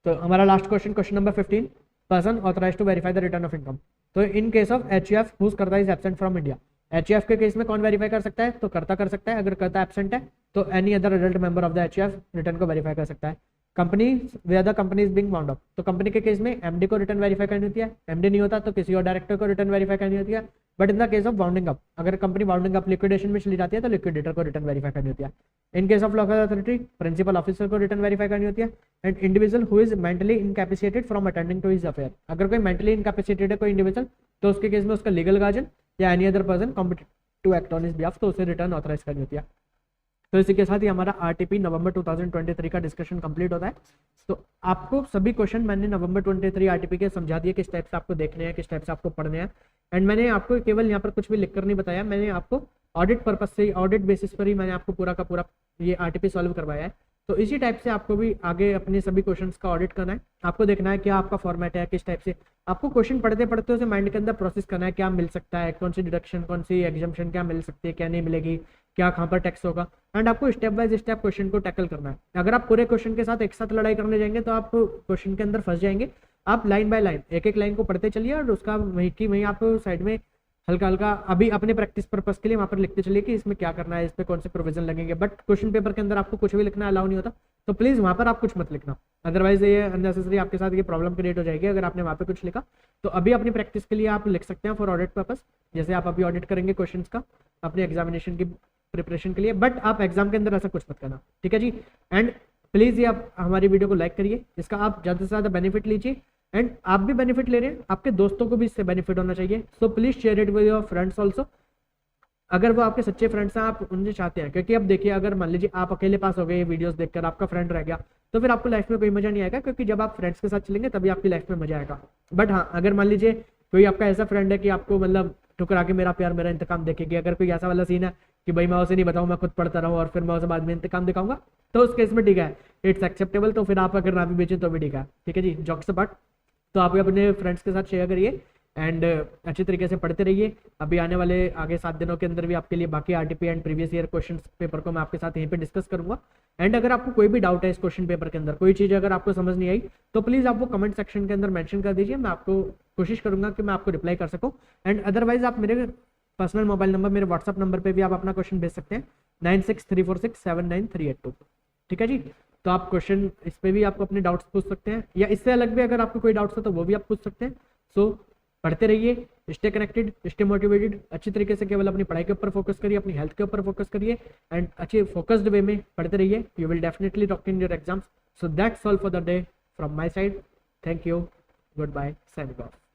तो हमारा last question number 15, person authorise to verify the return of income. तो in case of HUF whose karta is absent from India, HUF के केस में कौन वेरीफाई कर सकता है, तो करता कर सकता है, अगर करता एब्सेंट है तो any other adult member of the HUF return को वेरीफाई कर सकता है। Company where the company is being wound up, तो कंपनी के केस में MD को रिटर्न वेरीफाई करनी होती है, MD नहीं होता तो किसी और डायरेक्टर को रिटर्न वेरीफाई करनी होती है। But in the case of wounding up, अगर कंपनी वाउंडिंग अप लिक्विडेशन में चली जाती है तो लिक्विडेटर को रिटर्न वेरीफाई करनी होती है। In case of local authority, principal officer को रिटर्न वेरीफाई करनी होती है। And individual who is mentally incapacitated from attending to his affair, अगर कोई मेंटली इनकैपेसिटेटेड है कोई इंडिविजुअल, तो उसके केस में उसका लीगल गार्जियन या any other person competent to act on his behalf, तो उसे रिटर्न ऑथराइज करनी होती है। तो इसी के साथ ही हमारा RTP नवंबर 2023 का डिस्कशन कंप्लीट होता है। तो आपको सभी क्वेश्चन मैंने नवंबर 23 RTP के समझा दिए, किस टाइप से आपको देखने हैं, किस टाइप से आपको पढ़ने हैं। एंड मैंने आपको केवल यहाँ पर कुछ भी लिखकर नहीं बताया, मैंने आपको ऑडिट पर्पज से, ऑडिट बेसिस पर ही मैंने आपको पूरा का पूरा ये RTP सॉल्व करवाया है। तो इसी टाइप से आपको भी आगे अपने सभी क्वेश्चंस का ऑडिट करना है, आपको देखना है क्या आपका फॉर्मेट है, किस टाइप से आपको क्वेश्चन पढ़ते पढ़ते उसे माइंड के अंदर प्रोसेस करना है, क्या मिल सकता है, कौन सी डिडक्शन, कौन सी एग्जाम्पशन क्या मिल सकती है, क्या नहीं मिलेगी, क्या कहाँ पर टैक्स होगा। एंड आपको स्टेप बाय स्टेप क्वेश्चन को टैकल करना है। अगर आप पूरे क्वेश्चन के साथ एक साथ लड़ाई करने जाएंगे तो आप क्वेश्चन के अंदर फंस जाएंगे। आप लाइन बाय लाइन एक एक लाइन को पढ़ते चलिए और उसका वहीं की वहीं आप साइड में हल्का हल्का अभी अपने प्रैक्टिस पर्पस के लिए वहाँ पर लिखते चलिए कि इसमें क्या करना है, इस पर कौन से प्रोविजन लगेंगे। बट क्वेश्चन पेपर के अंदर आपको कुछ भी लिखना अलाउ नहीं होता, तो प्लीज़ वहाँ पर आप कुछ मत लिखना, अदरवाइज ये अननेसेसरी आपके साथ ये प्रॉब्लम क्रिएट हो जाएगी अगर आपने वहाँ पे कुछ लिखा। तो अभी अपनी प्रैक्टिस के लिए आप लिख सकते हैं फॉर ऑडिट पर्पस, जैसे आप अभी ऑडिट करेंगे क्वेश्चन का अपने एग्जामिनेशन की प्रिपरेशन के लिए, बट आप एग्जाम के अंदर ऐसा कुछ मत करना। ठीक है जी। एंड प्लीज़ ये आप हमारी वीडियो को लाइक करिए, इसका आप ज़्यादा से ज़्यादा बेनिफिट लीजिए। एंड आप भी बेनिफिट ले रहे हैं, आपके दोस्तों को भी इससे बेनिफिट होना चाहिए। So please share it with your friends also, अगर वो आपके सच्चे फ्रेंड्स हैं, आप उनसे चाहते हैं। क्योंकि अब देखिए, अगर मान लीजिए आप अकेले पास हो गए ये वीडियोस देखकर, आपका फ्रेंड रह गया, तो फिर आपको लाइफ में कोई मजा नहीं आएगा, क्योंकि जब आप फ्रेंड्स के साथ चलेंगे तभी आपकी लाइफ में मजा आएगा। बट हाँ, अगर मान लीजिए कोई आपका ऐसा फ्रेंड है कि आपको मतलब ठुकरा के मेरा प्यार मेरा इंतकाम देखेगी, अगर कोई ऐसा वाला सीन है कि भाई मैं उसे नहीं बताऊँ, मैं खुद पढ़ता रहूँ और फिर मैं उसे बाद में इंतकाम दिखाऊंगा, तो उस केस में ठीक है, इट्स एक्सेप्टेबल। तो फिर आप अगर ना भी बेचें तो भी ठीक है। ठीक है जी, जॉक्स अपार्ट। तो आप अपने फ्रेंड्स के साथ शेयर करिए एंड अच्छी तरीके से पढ़ते रहिए। अभी आने वाले आगे 7 दिनों के अंदर भी आपके लिए बाकी RTP and previous year question paper को मैं आपके साथ यहीं पे डिस्कस करूंगा। एंड अगर आपको कोई भी डाउट है इस क्वेश्चन पेपर के अंदर, कोई चीज़ अगर आपको समझ नहीं आई, तो प्लीज़ आप वो कमेंट सेक्शन के अंदर मेंशन कर दीजिए, मैं आपको कोशिश करूंगा कि मैं आपको रिप्लाई कर सकूँ। एंड अदरवाइज आप मेरे पर्सनल मोबाइल नंबर, मेरे व्हाट्सअप नंबर पर भी आप अपना क्वेश्चन भेज सकते हैं 9634679382। ठीक है जी। तो आप क्वेश्चन इस पे भी आपको अपने डाउट्स पूछ सकते हैं, या इससे अलग भी अगर आपको कोई डाउट्स हो तो वो भी आप पूछ सकते हैं। सो पढ़ते रहिए, स्टे कनेक्टेड, स्टे मोटिवेटेड, अच्छी तरीके से केवल अपनी पढ़ाई के ऊपर फोकस करिए, अपनी हेल्थ के ऊपर फोकस करिए एंड अच्छे फोकस्ड वे में पढ़ते रहिए। You will definitely rock in your exams. So that's all for the day from my side. Thank you, goodbye, signing of.